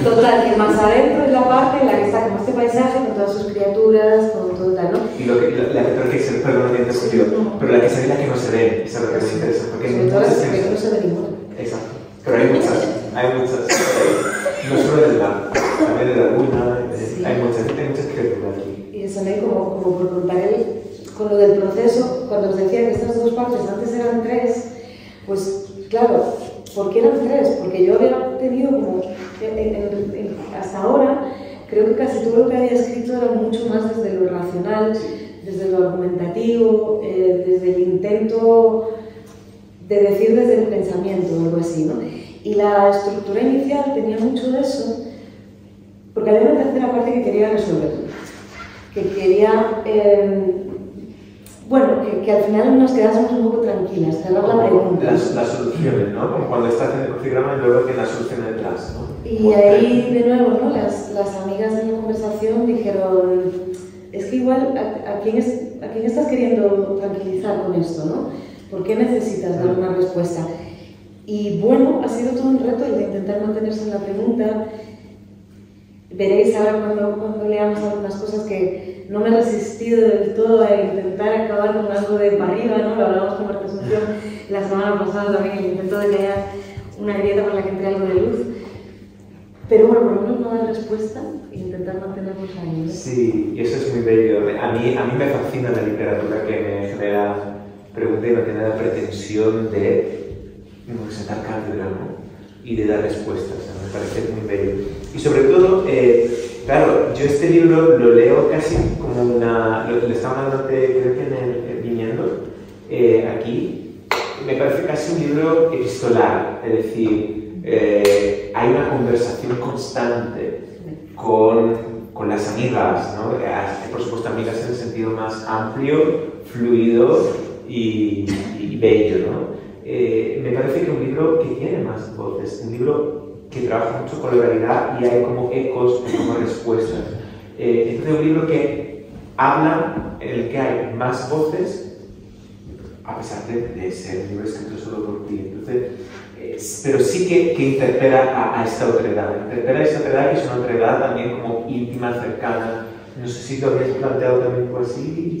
Total, que más adentro es la parte en la que está como este paisaje con todas sus criaturas, con todo tal, ¿no? Y lo que, perdón, no te sentido, pero la que se ve y la que no se ve, eso es lo que me interesa. Porque sobre todo las que no se ve ninguna. Exacto, pero hay muchas. No solo del mar, también de la luna, sí. hay muchas criaturas aquí. Y eso, ¿no? Como por contar con lo del proceso, cuando os decía que estas dos partes antes eran tres, pues claro, ¿por qué eran tres? Porque yo había tenido como, hasta ahora, creo que casi todo lo que había escrito era mucho más desde lo racional, desde lo argumentativo, desde el intento de decir desde el pensamiento o algo así, ¿no? Y la estructura inicial tenía mucho de eso, porque había una tercera parte que quería resolver, que quería, bueno, que al final nos quedásemos un poco tranquilas, cerrar la pregunta. Las soluciones, ¿no? Como cuando estás en el crucigrama y luego que la solución detrás, ¿no? Y ahí, de nuevo, ¿no? Las amigas de la conversación dijeron, es que igual, ¿a quién estás queriendo tranquilizar con esto, no? ¿Por qué necesitas dar una respuesta? Y bueno, ha sido todo un reto el de intentar mantenerse en la pregunta. Veréis ahora cuando leamos algunas cosas que no me he resistido del todo a intentar acabar con algo de para arriba, ¿no? Lo hablamos con Marta Asunción la semana pasada también, el intento de que haya una grieta para la que entre algo de luz. Pero bueno, por lo menos no dar respuesta e intentar mantenernos ahí, ¿no? Sí, y eso es muy bello. A mí me fascina la literatura que me genera pregunta y no tiene la pretensión de sentar cátedra, ¿no? Y de dar respuestas, ¿no? Me parece muy bello. Y sobre todo, claro, yo este libro lo leo casi como una... Lo estaba hablando, creo que en el Viniendo, aquí, me parece casi un libro epistolar, es decir, hay una conversación constante con las amigas, ¿no? Por supuesto, amigas en el sentido más amplio, fluido y bello, ¿no? Me parece que un libro que tiene más voces, un libro que trabaja mucho con la oralidad y hay como ecos, como respuestas. Entonces, un libro que habla, en el que hay más voces, a pesar de ser un libro escrito solo por ti. Entonces, pero sí que interpela a esta otredad. Interpela a esta otredad, que es una otredad también como íntima, cercana. No sé si lo habías planteado también por así.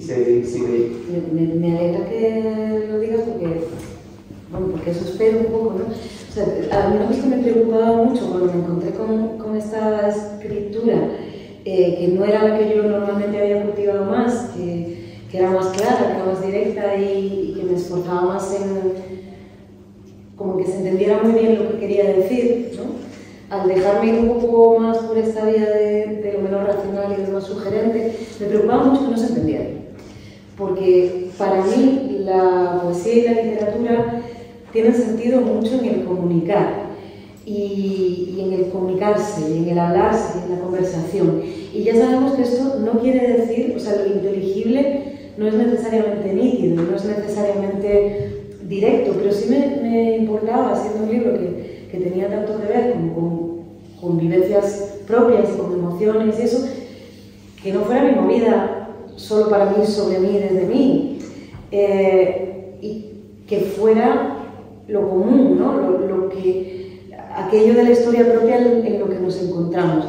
Me alegra que lo digas porque eso espero un poco, ¿no? O sea, a mí una cosa que me preocupaba mucho cuando me encontré con esta escritura, que no era la que yo normalmente había cultivado más, que era más clara, que era más directa y que me esforzaba más en como que se entendiera muy bien lo que quería decir, ¿no? Al dejarme ir un poco más por esta vía de lo menos racional y de lo más sugerente, me preocupaba mucho que no se entendiera. Porque para mí la poesía y la literatura tienen sentido mucho en el comunicar y en el comunicarse, y en el hablarse, y en la conversación. Y ya sabemos que esto no quiere decir, o sea, lo inteligible no es necesariamente nítido, no es necesariamente directo, pero sí me importaba, siendo un libro que tenía tanto que ver con vivencias propias y con emociones y eso, que no fuera mi movida solo para mí, sobre mí, desde mí, y que fuera lo común, ¿no? Aquello de la historia propia en lo que nos encontramos.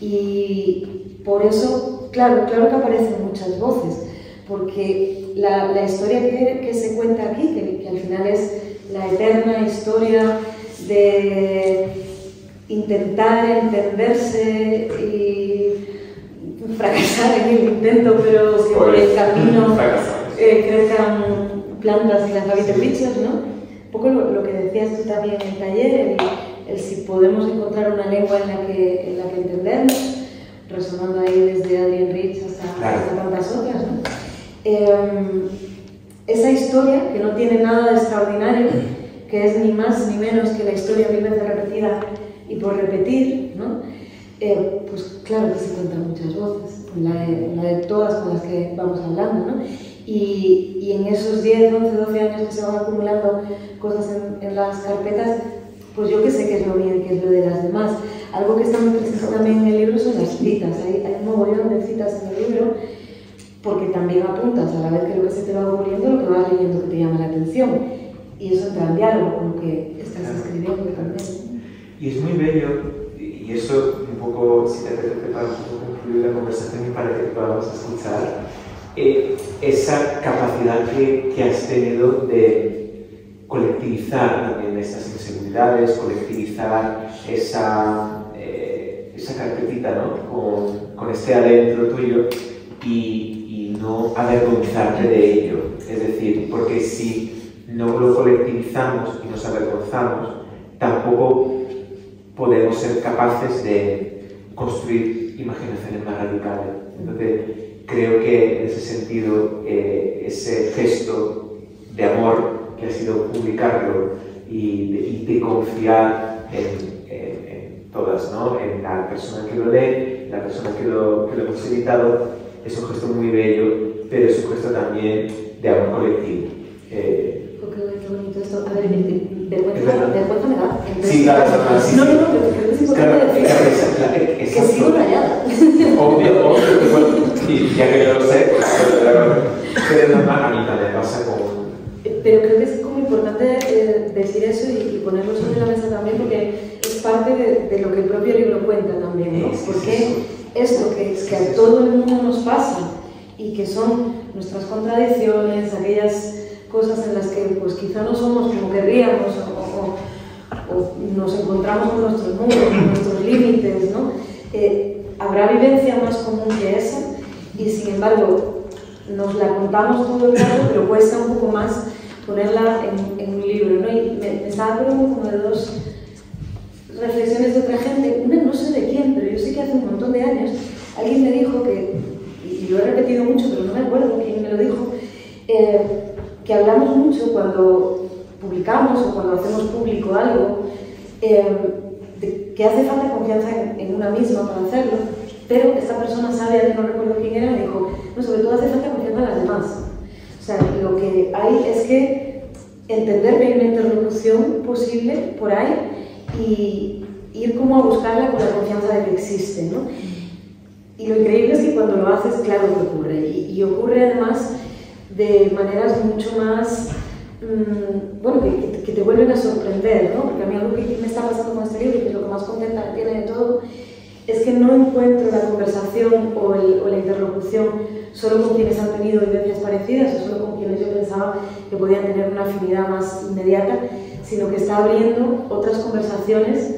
Y por eso, claro que aparecen muchas voces, porque la historia que se cuenta aquí, que al final es la eterna historia de intentar entenderse y fracasar en el intento, pero que por el camino crezcan plantas y las habiten bichos, ¿no? Un poco lo que decías tú también en el taller, el si podemos encontrar una lengua en la que entendernos, resonando ahí desde Adrienne Rich hasta tantas otras, ¿no? Esa historia, que no tiene nada de extraordinario, que es ni más ni menos que la historia mil veces repetida y por repetir, ¿no? Pues claro que se cuentan muchas voces, la de todas con las que vamos hablando, ¿no? Y en esos 10, 11, 12 años que se van acumulando cosas en las carpetas, pues yo que sé qué es lo mío y qué es lo de las demás. Algo que está muy presente también en el libro son las citas. Hay un mogollón de citas en el libro, porque también apuntas a la vez que lo que se te va ocurriendo, lo que vas leyendo que te llama la atención. Y eso entra en diálogo con lo que estás escribiendo también. Y es muy bello, y eso un poco, si te apetece para concluir la conversación y para que podamos escuchar, esa capacidad que has tenido de colectivizar también esas inseguridades, colectivizar esa carpetita, ¿no? con ese adentro tuyo y no avergonzarte de ello. Es decir, porque si no lo colectivizamos y nos avergonzamos, tampoco podemos ser capaces de construir imaginaciones más radicales. Entonces, creo que en ese sentido, ese gesto de amor que ha sido publicarlo y de confiar en todas, ¿no? En la persona que lo lee, la persona que lo hemos editado, es un gesto muy bello, pero es un gesto también de amor colectivo. Qué bonito esto. A ver, vergüenza me da. Sí, claro, sí. No, pero creo que es importante decir que sigo rayada. Obvio, y ya que yo lo sé, pero normal, a mí también pasa con... Pero creo que es como importante decir eso y ponerlo sobre la mesa también, porque es parte de lo que el propio libro cuenta también, ¿no? Porque esto que a todo el mundo nos pasa y que son nuestras contradicciones, aquellas cosas en las que pues quizá no somos como querríamos o nos encontramos con nuestros muros, con nuestros límites, ¿no? Habrá vivencia más común que esa y sin embargo nos la contamos todo el rato, pero cuesta un poco más ponerla en un libro, ¿no? Y me estaba acordando como de dos reflexiones de otra gente, una no sé de quién, pero yo sé que hace un montón de años alguien me dijo que, y lo he repetido mucho, pero no me acuerdo quién me lo dijo, que hablamos mucho cuando publicamos o cuando hacemos público algo, que hace falta confianza en una misma para hacerlo, pero esta persona sabia, no recuerdo quién era, me dijo, no, sobre todo hace falta confianza en las demás. O sea, lo que hay es que entender que hay una interlocución posible por ahí y ir como a buscarla con la confianza de que existe, ¿no? Y lo increíble es que cuando lo haces, claro que ocurre, y ocurre además de maneras mucho más, bueno, que te vuelven a sorprender, ¿no? Porque a mí algo que me está pasando con este libro y que es lo que más contenta me tiene de todo, es que no encuentro la conversación o la interlocución solo con quienes han tenido vivencias parecidas o solo con quienes yo pensaba que podían tener una afinidad más inmediata, sino que está abriendo otras conversaciones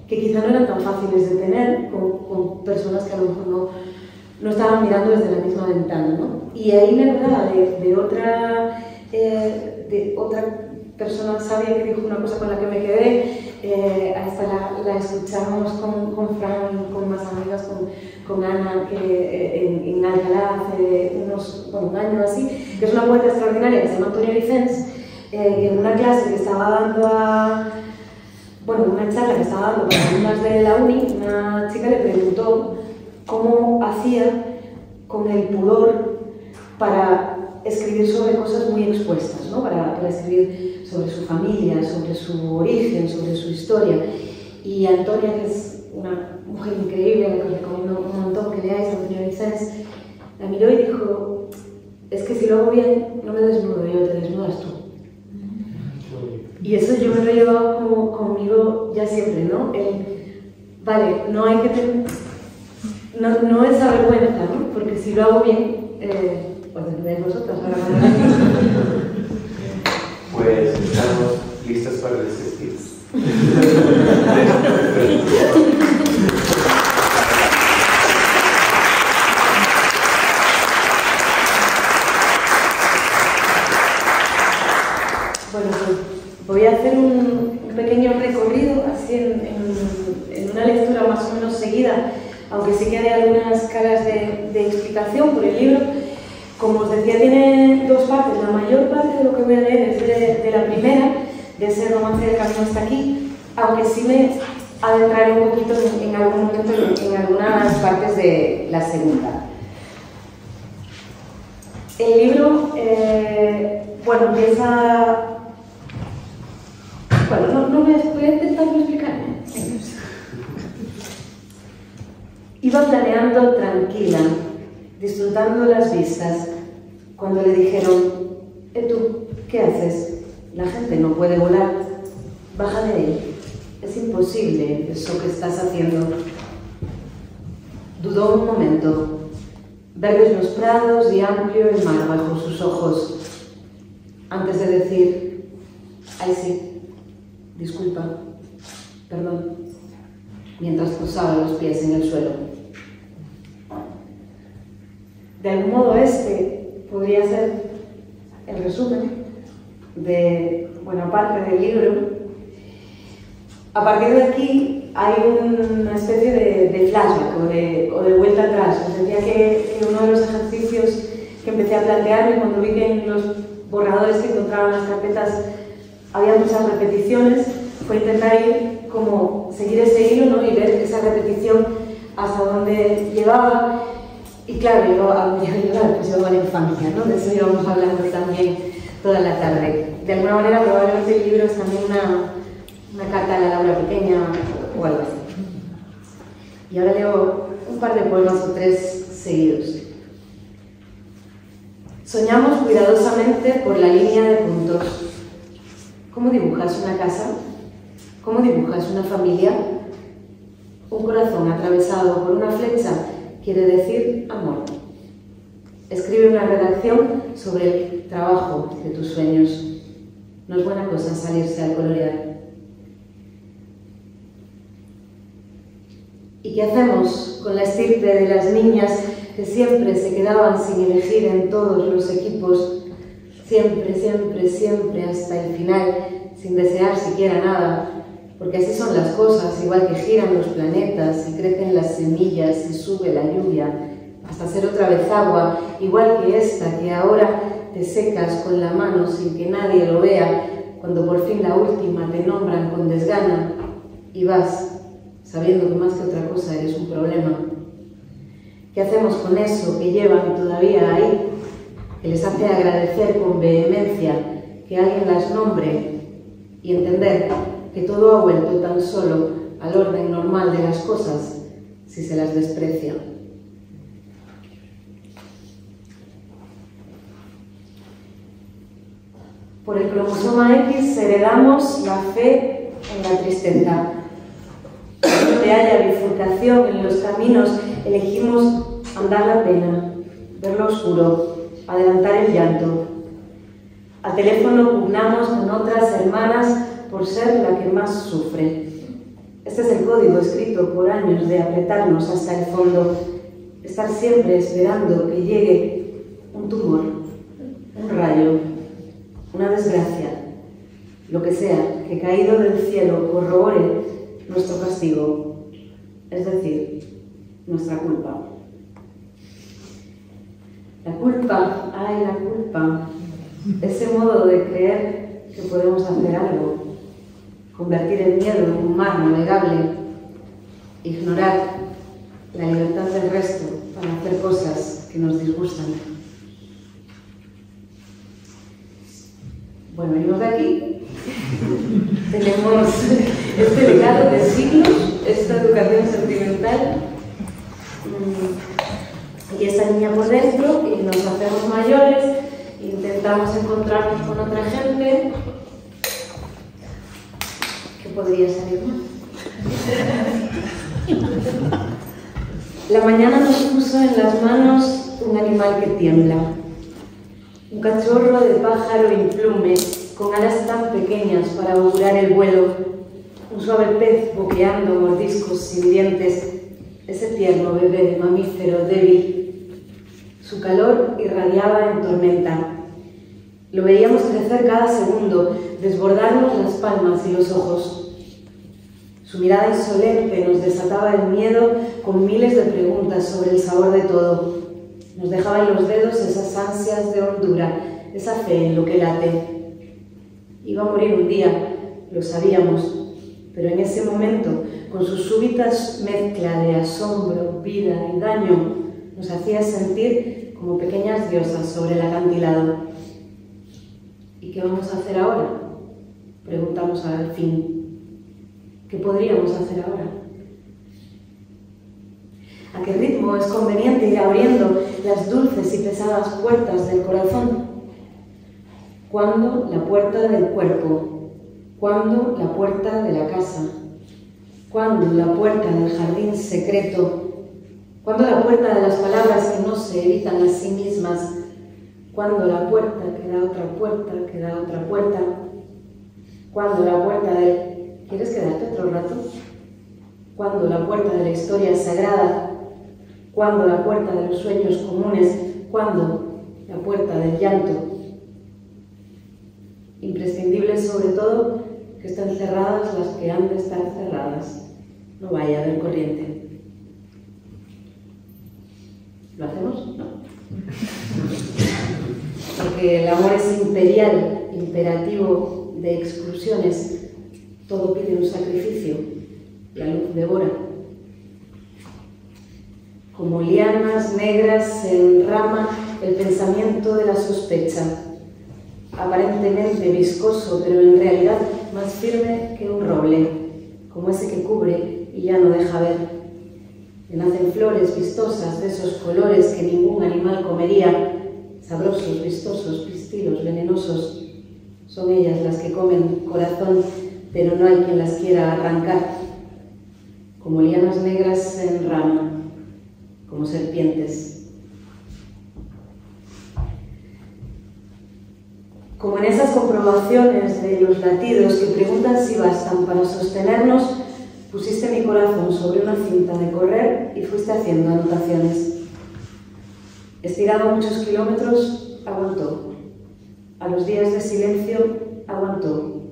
que quizá no eran tan fáciles de tener con personas que a lo mejor no estaban mirando desde la misma ventana, ¿no? Y ahí me acordaba de otra persona sabia que dijo una cosa con la que me quedé, a esta la escuchamos con Fran y con más amigas, con Ana, que en Alcalá hace un año así, que es una poeta extraordinaria que se llama Antonia Vicens, que en una clase que estaba dando una charla que estaba dando para alumnas de la uni, una chica le preguntó cómo hacía con el pudor para escribir sobre cosas muy expuestas, ¿no? Para escribir sobre su familia, sobre su origen, sobre su historia. Y Antonia, que es una mujer increíble, a la que os recomiendo un montón que leáis, Antonia Vicens, la miró y dijo, es que si lo hago bien, no me desnudo yo, te desnudas tú. Y eso yo me lo he llevado como conmigo ya siempre, ¿no? Vale, no hay que tener... No es esa vergüenza, ¿no? Porque si lo hago bien, pues entendéis vosotros ahora. Pues estamos listos para desistir. Bueno, pues voy a hacer un pequeño recorrido, así en una lectura más o menos seguida, aunque sí que hay algunas caras de explicación por el libro. Como os decía, tiene dos partes. La mayor parte de lo que voy a leer es de la primera, de ese romance del camino hasta aquí, aunque sí me adentraré un poquito en algún momento en algunas partes de la segunda. El libro, bueno, empieza... Bueno, no voy a intentar explicarme. Iba planeando tranquila, disfrutando las vistas, cuando le dijeron: ¿Tú qué haces? La gente no puede volar. Baja de ahí. Es imposible eso que estás haciendo. Dudó un momento. Verdes los prados y amplio el mar bajo sus ojos. Antes de decir: ay, sí. Disculpa, perdón, mientras posaba los pies en el suelo. De algún modo este podría ser el resumen de buena parte del libro. A partir de aquí hay una especie de flashback o de vuelta atrás. Os decía que uno de los ejercicios que empecé a plantearme cuando vi que en los borradores que encontraba en las carpetas había muchas repeticiones, fue intentar ir como seguir ese hilo, ¿no? Y ver esa repetición hasta dónde llevaba. Y claro, llevaba a la infancia, ¿no? De eso íbamos hablando también toda la tarde. De alguna manera, probablemente el libro es también una carta a la Laura pequeña o algo así. Y ahora leo un par de poemas o tres seguidos. Soñamos cuidadosamente por la línea de puntos. ¿Cómo dibujas una casa? ¿Cómo dibujas una familia? Un corazón atravesado por una flecha quiere decir amor. Escribe una redacción sobre el trabajo de tus sueños. No es buena cosa salirse al colorear. ¿Y qué hacemos con la estirpe de las niñas que siempre se quedaban sin elegir en todos los equipos? Siempre, siempre, siempre, hasta el final, sin desear siquiera nada, porque así son las cosas, igual que giran los planetas y crecen las semillas y sube la lluvia, hasta ser otra vez agua, igual que esta que ahora te secas con la mano sin que nadie lo vea, cuando por fin la última te nombran con desgana y vas, sabiendo que más que otra cosa eres un problema. ¿Qué hacemos con eso que llevan todavía ahí? Que les hace agradecer con vehemencia que alguien las nombre y entender que todo ha vuelto tan solo al orden normal de las cosas si se las desprecia. Por el cromosoma X heredamos la fe en la tristeza. Donde haya bifurcación en los caminos, elegimos andar la pena, ver lo oscuro, adelantar el llanto. Al teléfono pugnamos con otras hermanas por ser la que más sufre. Este es el código escrito por años de apretarnos hasta el fondo, estar siempre esperando que llegue un tumor, un rayo, una desgracia, lo que sea que caído del cielo corrobore nuestro castigo, es decir, nuestra culpa. La culpa, ay, la culpa, ese modo de creer que podemos hacer algo, convertir el miedo en un mar navegable, ignorar la libertad del resto para hacer cosas que nos disgustan. Bueno, venimos de aquí, tenemos este legado de siglos, esta educación sentimental y esa niña por dentro, y nos hacemos mayores, intentamos encontrarnos con otra gente. ¿Qué podría salir mal? La mañana nos puso en las manos un animal que tiembla. Un cachorro de pájaro implume, con alas tan pequeñas para augurar el vuelo. Un suave pez boqueando mordiscos sin dientes. Ese tierno bebé de mamífero débil. Su calor irradiaba en tormenta. Lo veíamos crecer cada segundo, desbordarnos las palmas y los ojos. Su mirada insolente nos desataba el miedo con miles de preguntas sobre el sabor de todo. Nos dejaba en los dedos esas ansias de hondura, esa fe en lo que late. Iba a morir un día, lo sabíamos, pero en ese momento, con su súbita mezcla de asombro, vida y daño, nos hacía sentir como pequeñas diosas sobre el acantilado. ¿Y qué vamos a hacer ahora?, preguntamos al fin. ¿Qué podríamos hacer ahora? ¿A qué ritmo es conveniente ir abriendo las dulces y pesadas puertas del corazón? ¿Cuándo la puerta del cuerpo? ¿Cuándo la puerta de la casa? ¿Cuándo la puerta del jardín secreto? ¿Cuándo la puerta de las palabras que no se evitan a sí mismas? ¿Cuándo la puerta que da otra puerta, que da otra puerta? ¿Cuándo la puerta del ¿quieres quedarte otro rato? ¿Cuándo la puerta de la historia sagrada? ¿Cuándo la puerta de los sueños comunes? ¿Cuándo la puerta del llanto? Imprescindible sobre todo que estén cerradas las que han de estar cerradas. No vaya a haber corriente. ¿Lo hacemos? No. Porque el amor es imperial, imperativo de exclusiones. Todo pide un sacrificio. La luz devora. Como lianas negras se enrama el pensamiento de la sospecha, aparentemente viscoso, pero en realidad más firme que un roble, como ese que cubre y ya no deja ver. Le nacen flores vistosas de esos colores que ningún animal comería, sabrosos, vistosos, pistilos, venenosos. Son ellas las que comen corazón, pero no hay quien las quiera arrancar. Como lianas negras se enraman, como serpientes. Como en esas comprobaciones de los latidos que preguntan si bastan para sostenernos, pusiste mi corazón sobre una cinta de correr y fuiste haciendo anotaciones. Estirado muchos kilómetros, aguantó. A los días de silencio, aguantó.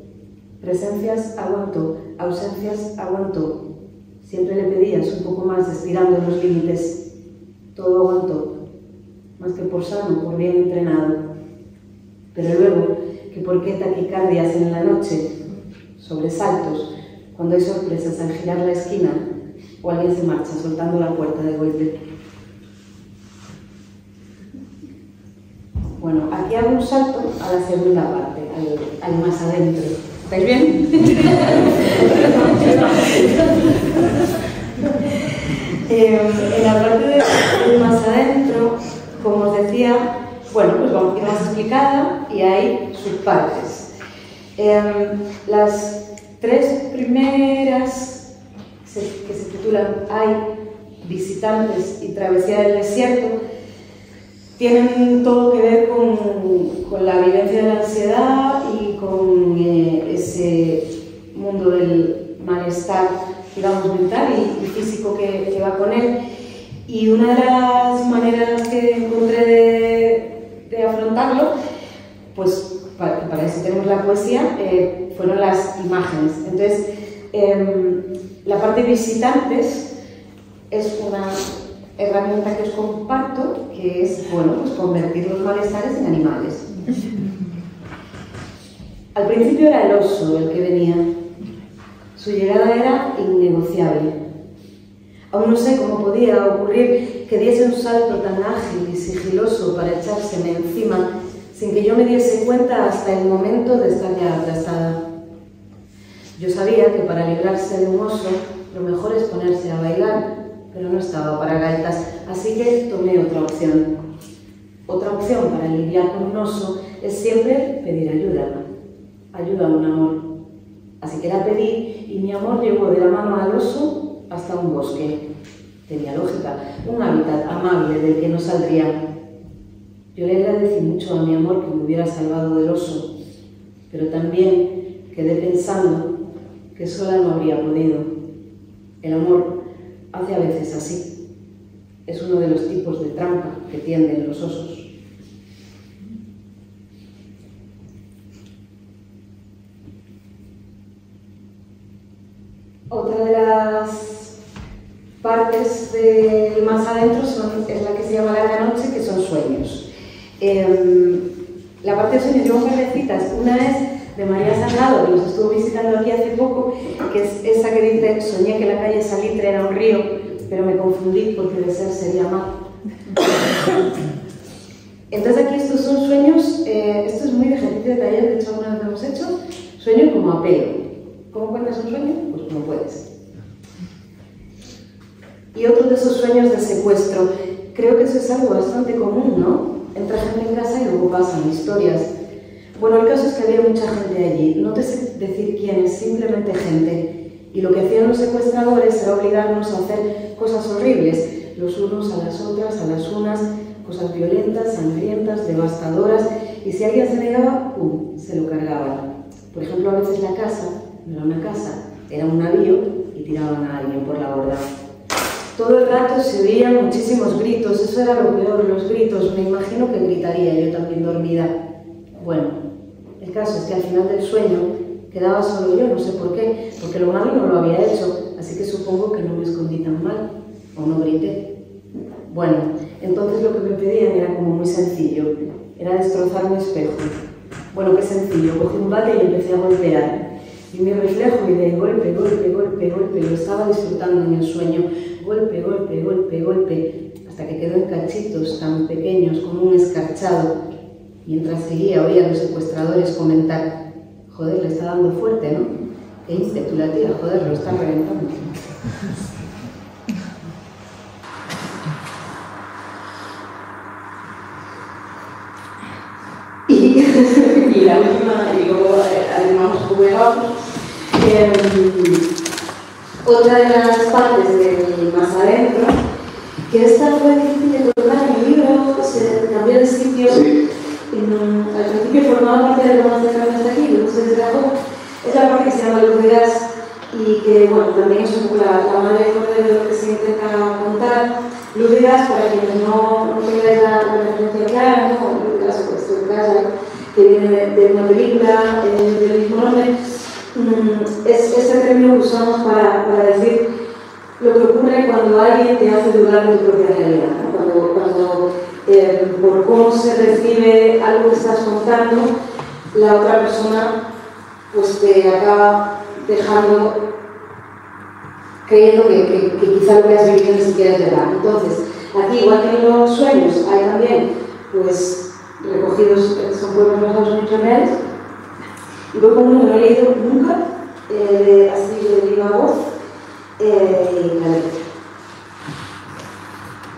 Presencias, aguantó. Ausencias, aguantó. Siempre le pedías un poco más, estirando los límites. Todo aguantó, más que por sano, por bien entrenado. Pero luego, que por qué taquicardias en la noche, sobresaltos, cuando hay sorpresas al girar la esquina, o alguien se marcha soltando la puerta de golpe. Bueno, aquí hago un salto a la segunda parte, al más adentro. ¿Estáis bien? En la parte de más adentro, como os decía, bueno, pues vamos a ir más explicada y hay subpartes. Las tres primeras, que se titulan Hay visitantes y travesía del desierto, tienen todo que ver con la vivencia de la ansiedad y con ese mundo del malestar, digamos, mental y físico que va con él. Y una de las maneras que encontré de afrontarlo, pues para eso tenemos la poesía, fueron las imágenes. Entonces, la parte visitantes es una herramienta que os comparto, que es, bueno, pues convertir los malestares en animales. Al principio era el oso el que venía. Su llegada era innegociable. Aún no sé cómo podía ocurrir que diese un salto tan ágil y sigiloso para echárseme encima sin que yo me diese cuenta hasta el momento de estar ya atrasada. Yo sabía que para librarse de un oso lo mejor es ponerse a bailar, pero no estaba para gaitas, así que tomé otra opción. Otra opción para lidiar con un oso es siempre pedir ayuda. Ayuda a un amor. Así que la pedí y mi amor llevó de la mano al oso hasta un bosque. Tenía lógica, un hábitat amable del que no saldría. Yo le agradecí mucho a mi amor que me hubiera salvado del oso, pero también quedé pensando que sola no habría podido. El amor hace a veces así. Es uno de los tipos de trampa que tienden los osos. Otra de las partes del más adentro es la que se llama larga noche, que son sueños. La parte de sueños lleva un par de citas. Una es de María Sanado, que nos estuvo visitando aquí hace poco, que es esa que dice: soñé que la calle Salitre era un río, pero me confundí porque de ser sería mar. Entonces aquí estos son sueños, esto es muy de ejercicio de taller, de hecho alguna vez lo hemos hecho, sueño como apelo. ¿Cómo cuentas un sueño? Pues como puedes. Y otro de esos sueños de secuestro. Creo que eso es algo bastante común, ¿no? Entra gente en casa y luego pasan historias. Bueno, el caso es que había mucha gente allí. No te sé decir quiénes, simplemente gente. Y lo que hacían los secuestradores era obligarnos a hacer cosas horribles. Los unos a las otras, a las unas, cosas violentas, sangrientas, devastadoras. Y si alguien se negaba, ¡pum!, se lo cargaban. Por ejemplo, a veces la casa no era una casa, era un navío y tiraban a alguien por la borda. Todo el rato se oían muchísimos gritos, eso era lo peor, los gritos. Me imagino que gritaría yo también dormida. Bueno, el caso es que al final del sueño quedaba solo yo, no sé por qué, porque lo malo no lo había hecho, así que supongo que no me escondí tan mal, o no grité. Bueno, entonces lo que me pedían era como muy sencillo, era destrozar mi espejo. Bueno, qué sencillo, cogí un bate y empecé a golpear. Y mi reflejo, y de golpe, golpe, golpe, golpe, lo estaba disfrutando en el sueño. Golpe, golpe, golpe, golpe, hasta que quedó en cachitos tan pequeños como un escarchado. Mientras seguía, oía a los secuestradores comentar: joder, le está dando fuerte, ¿no? Qué ímpetu la tía, joder, lo están reventando. Y la última, y luego animamos juguetos. Otra de las partes del más adentro, que esta fue difícil de colocar en el libro, se cambió de sitio. Sí. Al principio formaba parte de lo más cercano hasta aquí, luego se desgrabó. Es la parte que se llama Luz de Gas y que, bueno, también es un poco la madre de lo que se intenta contar. Luz de Gas, para quienes no tengáis la referencia clara, ¿no? Luz de Gas, pues Luz de Gas, que viene de una película del mismo nombre. Es este término que usamos para decir lo que ocurre cuando alguien te hace dudar de tu propia realidad, ¿no? Cuando por cómo se recibe algo que estás contando, la otra persona pues te acaba dejando creyendo que quizá lo que has vivido ni siquiera es verdad. Entonces, aquí, igual que en los sueños, hay también pues recogidos, son poemas basados en hechos reales. Y luego uno que no he leído nunca, así de viva voz, la letra.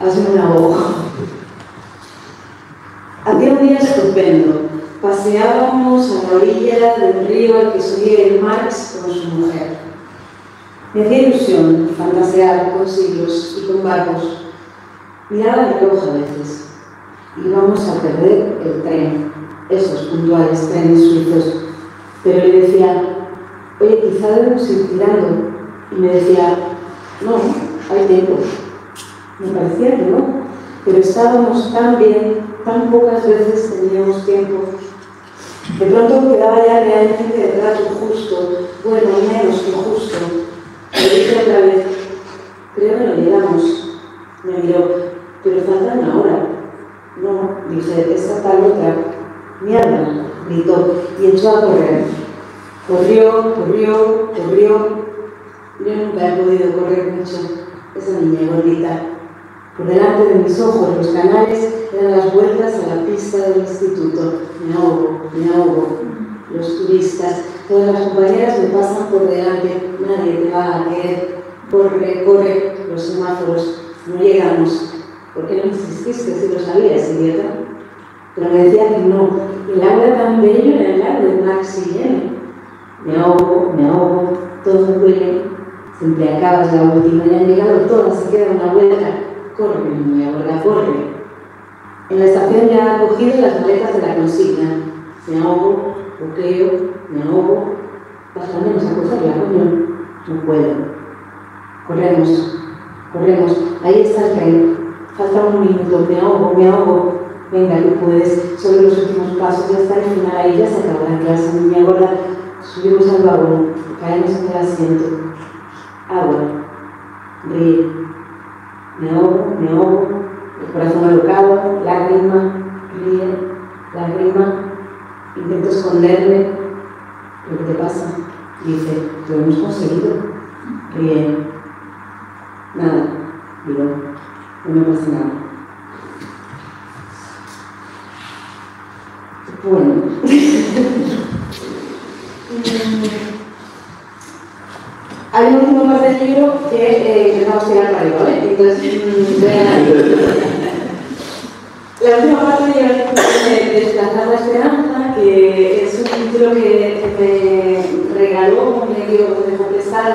Hazme una voz. Hacía un día estupendo. Paseábamos a la orilla del río al que subía el Marx con su mujer. Me hacía ilusión fantasear con siglos y con barcos. Miraba el reloj a veces. Íbamos a perder el tren, esos puntuales trenes suizos. Pero le decía: oye, quizá debemos ir tirando. Y me decía: no, hay tiempo. Me parecía que no, pero estábamos tan bien, tan pocas veces teníamos tiempo. De pronto quedaba ya realmente el rato justo, bueno, menos que justo. Le dije otra vez: creo que no llegamos. Me miró: pero falta una hora. No, dije, esta tal otra. Mierda, gritó y echó a correr. Corrió, corrió, corrió. Yo nunca he podido correr mucho, esa niña gordita. Por delante de mis ojos, los canales eran las vueltas a la pista del instituto. Me ahogo. Los turistas, todas las compañeras me pasan por delante. Nadie te va a querer. Corre, corre, los semáforos. No llegamos. ¿Por qué no insististe si lo sabías, idiota? Pero me decía que no. El agua era tan bello en el lago de Max y Jenny. Me ahogo, todo me huele. Siempre acabas la última, ya han llegado todas, se queda una vuelta. Corre, mi abuela, corre. En la estación ya ha cogido las maletas de la consigna. Me ahogo, bloqueo, me ahogo. Vas al menos a cogerla, coño. No puedo. Corremos, corremos. Ahí está el tren. Falta un minuto. Me ahogo, me ahogo. Venga, tú puedes. Solo los últimos pasos. Ya está el final ahí. Ya se acabó la clase. Niña gorda. Subimos al vagón. Caemos en el asiento. Agua. Ríe. Me ahogo, me ahogo. El corazón alocado. Lágrima. Ríe. Lágrima. Intento esconderme. ¿Pero qué te pasa? Dice, lo hemos conseguido. Ríe. Nada. Digo, no me pasa nada. Bueno. Hay una última parte del libro que intentamos tirar para arriba, ¿vale? Entonces, la última parte de Desplazar la Esperanza, que es un título que me regaló, me dejó prestado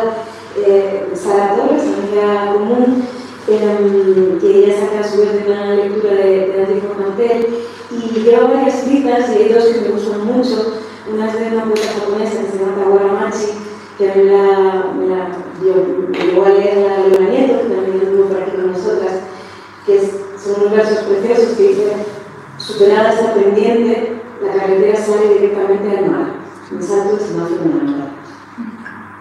Sara Torres, amiga común, que ella saca a su vez de una lectura de Nancy Mantel, y veo varias citas, y hay dos que me gustan mucho. Una es de una poeta japonesa que se llama Tawara Machi, que a mí me llevó a leer la Lola Nieto, que también estuvo por aquí con nosotras, que son unos versos preciosos que dicen: superada esta pendiente, la carretera sale directamente al mar, un salto de semáforo en mar.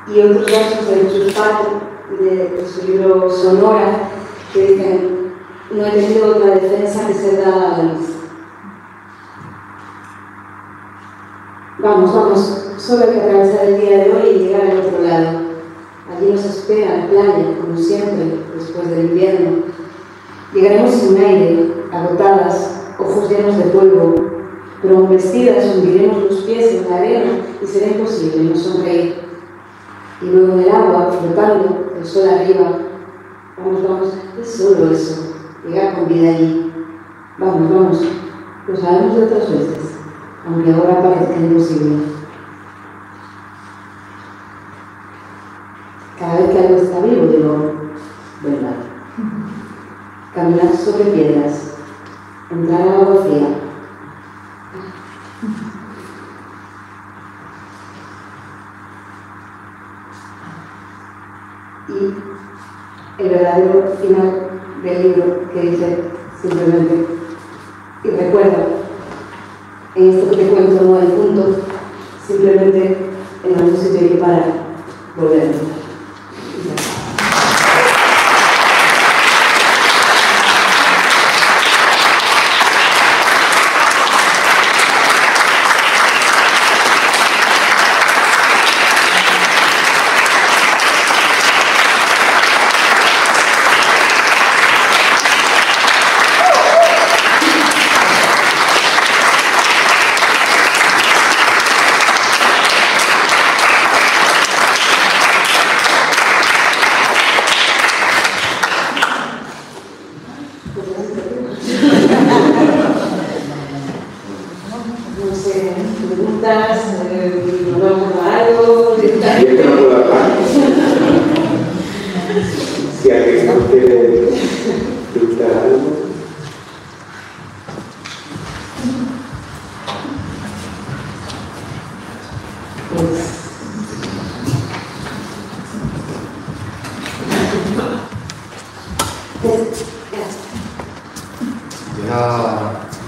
Y otros versos de Chus Pato, de su libro Sonora, que dicen: no he tenido otra defensa que ser dada a la luz. Vamos, vamos, solo hay que atravesar el día de hoy y llegar al otro lado. Allí nos espera la playa, como siempre, después del invierno. Llegaremos sin aire, agotadas, ojos llenos de polvo, pero aún vestidas hundiremos los pies en la arena y será imposible no sonreír. Y luego en el agua, flotando, el sol arriba. Vamos, vamos, es solo eso, llegar con vida allí. Vamos, vamos, lo sabemos de otras veces, aunque ahora parezca imposible. Cada vez que algo está vivo, digo, verdad. Caminar sobre piedras, entrar al agua fría. Y el verdadero final del libro, que dice simplemente: y recuerda, en esto que te cuento no hay punto, simplemente en algún sitio hay que parar, volver a empezar.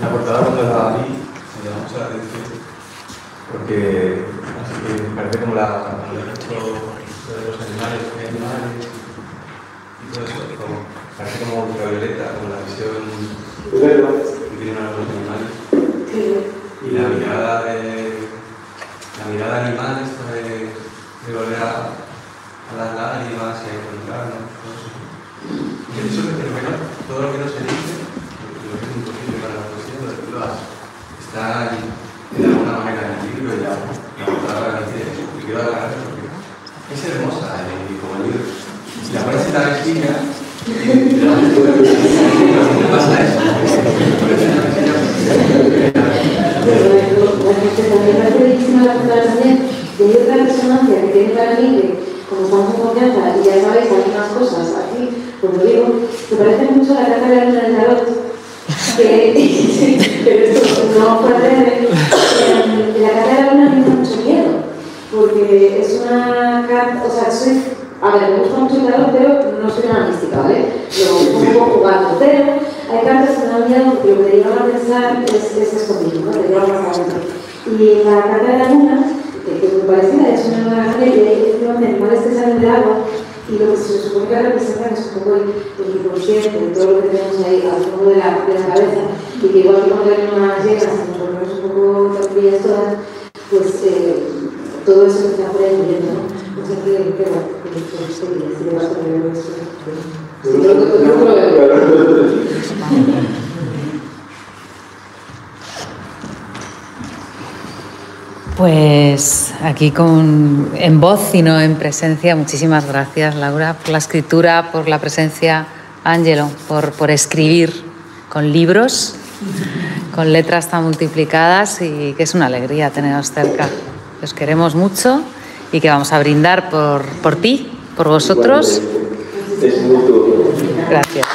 La portada cuando la vi me llamó mucho la atención porque así que me parece como el hecho de los animales y todo eso, parece como ultravioleta, como la visión que tienen los animales y la mirada animal, esto de volver a las lágrimas y a encontrarnos, todo eso. Y eso que todo lo que no se dice, lo que es imposible para la poesía, está de alguna manera en el libro y la portada dice: te quiero agarrar porque es hermosa como el libro. Si la pones en la vecina, ¿qué pasa eso? Me parece bellísima la portada también. Y hay otra resonancia que tiene para mí, que como estamos en confianza y ya sabéis algunas cosas aquí, como digo, me parece mucho la carta de la luna del tarot. pero esto no fue breve. La carta de la luna me da mucho miedo, porque es una carta, o sea, a ver, me gusta mucho el tarot, pero no soy una mística, ¿vale? Lo un poco jugando, pero hay cartas que me dan miedo porque lo que te llevan a pensar es escondido, ¿no? Te llevan a pasar. Y la carta de la luna, que me parecía, es una nueva grande, y hay animales que salen del agua, y lo que se supone que representa es un poco el inconsciente de todo lo que tenemos ahí al fondo de la cabeza, y que igual que cuando hay unas llenas, nos volvemos un poco tranquilas todas, pues todo eso que está por ahí viendo, ¿no? O sea que bueno, si le vas a ver eso, no lo veo. Pues aquí en voz y no en presencia, muchísimas gracias, Laura, por la escritura, por la presencia, Ángelo, por escribir con libros, con letras tan multiplicadas, y que es una alegría teneros cerca. Os queremos mucho y que vamos a brindar por ti, por vosotros. Es mutuo. Gracias.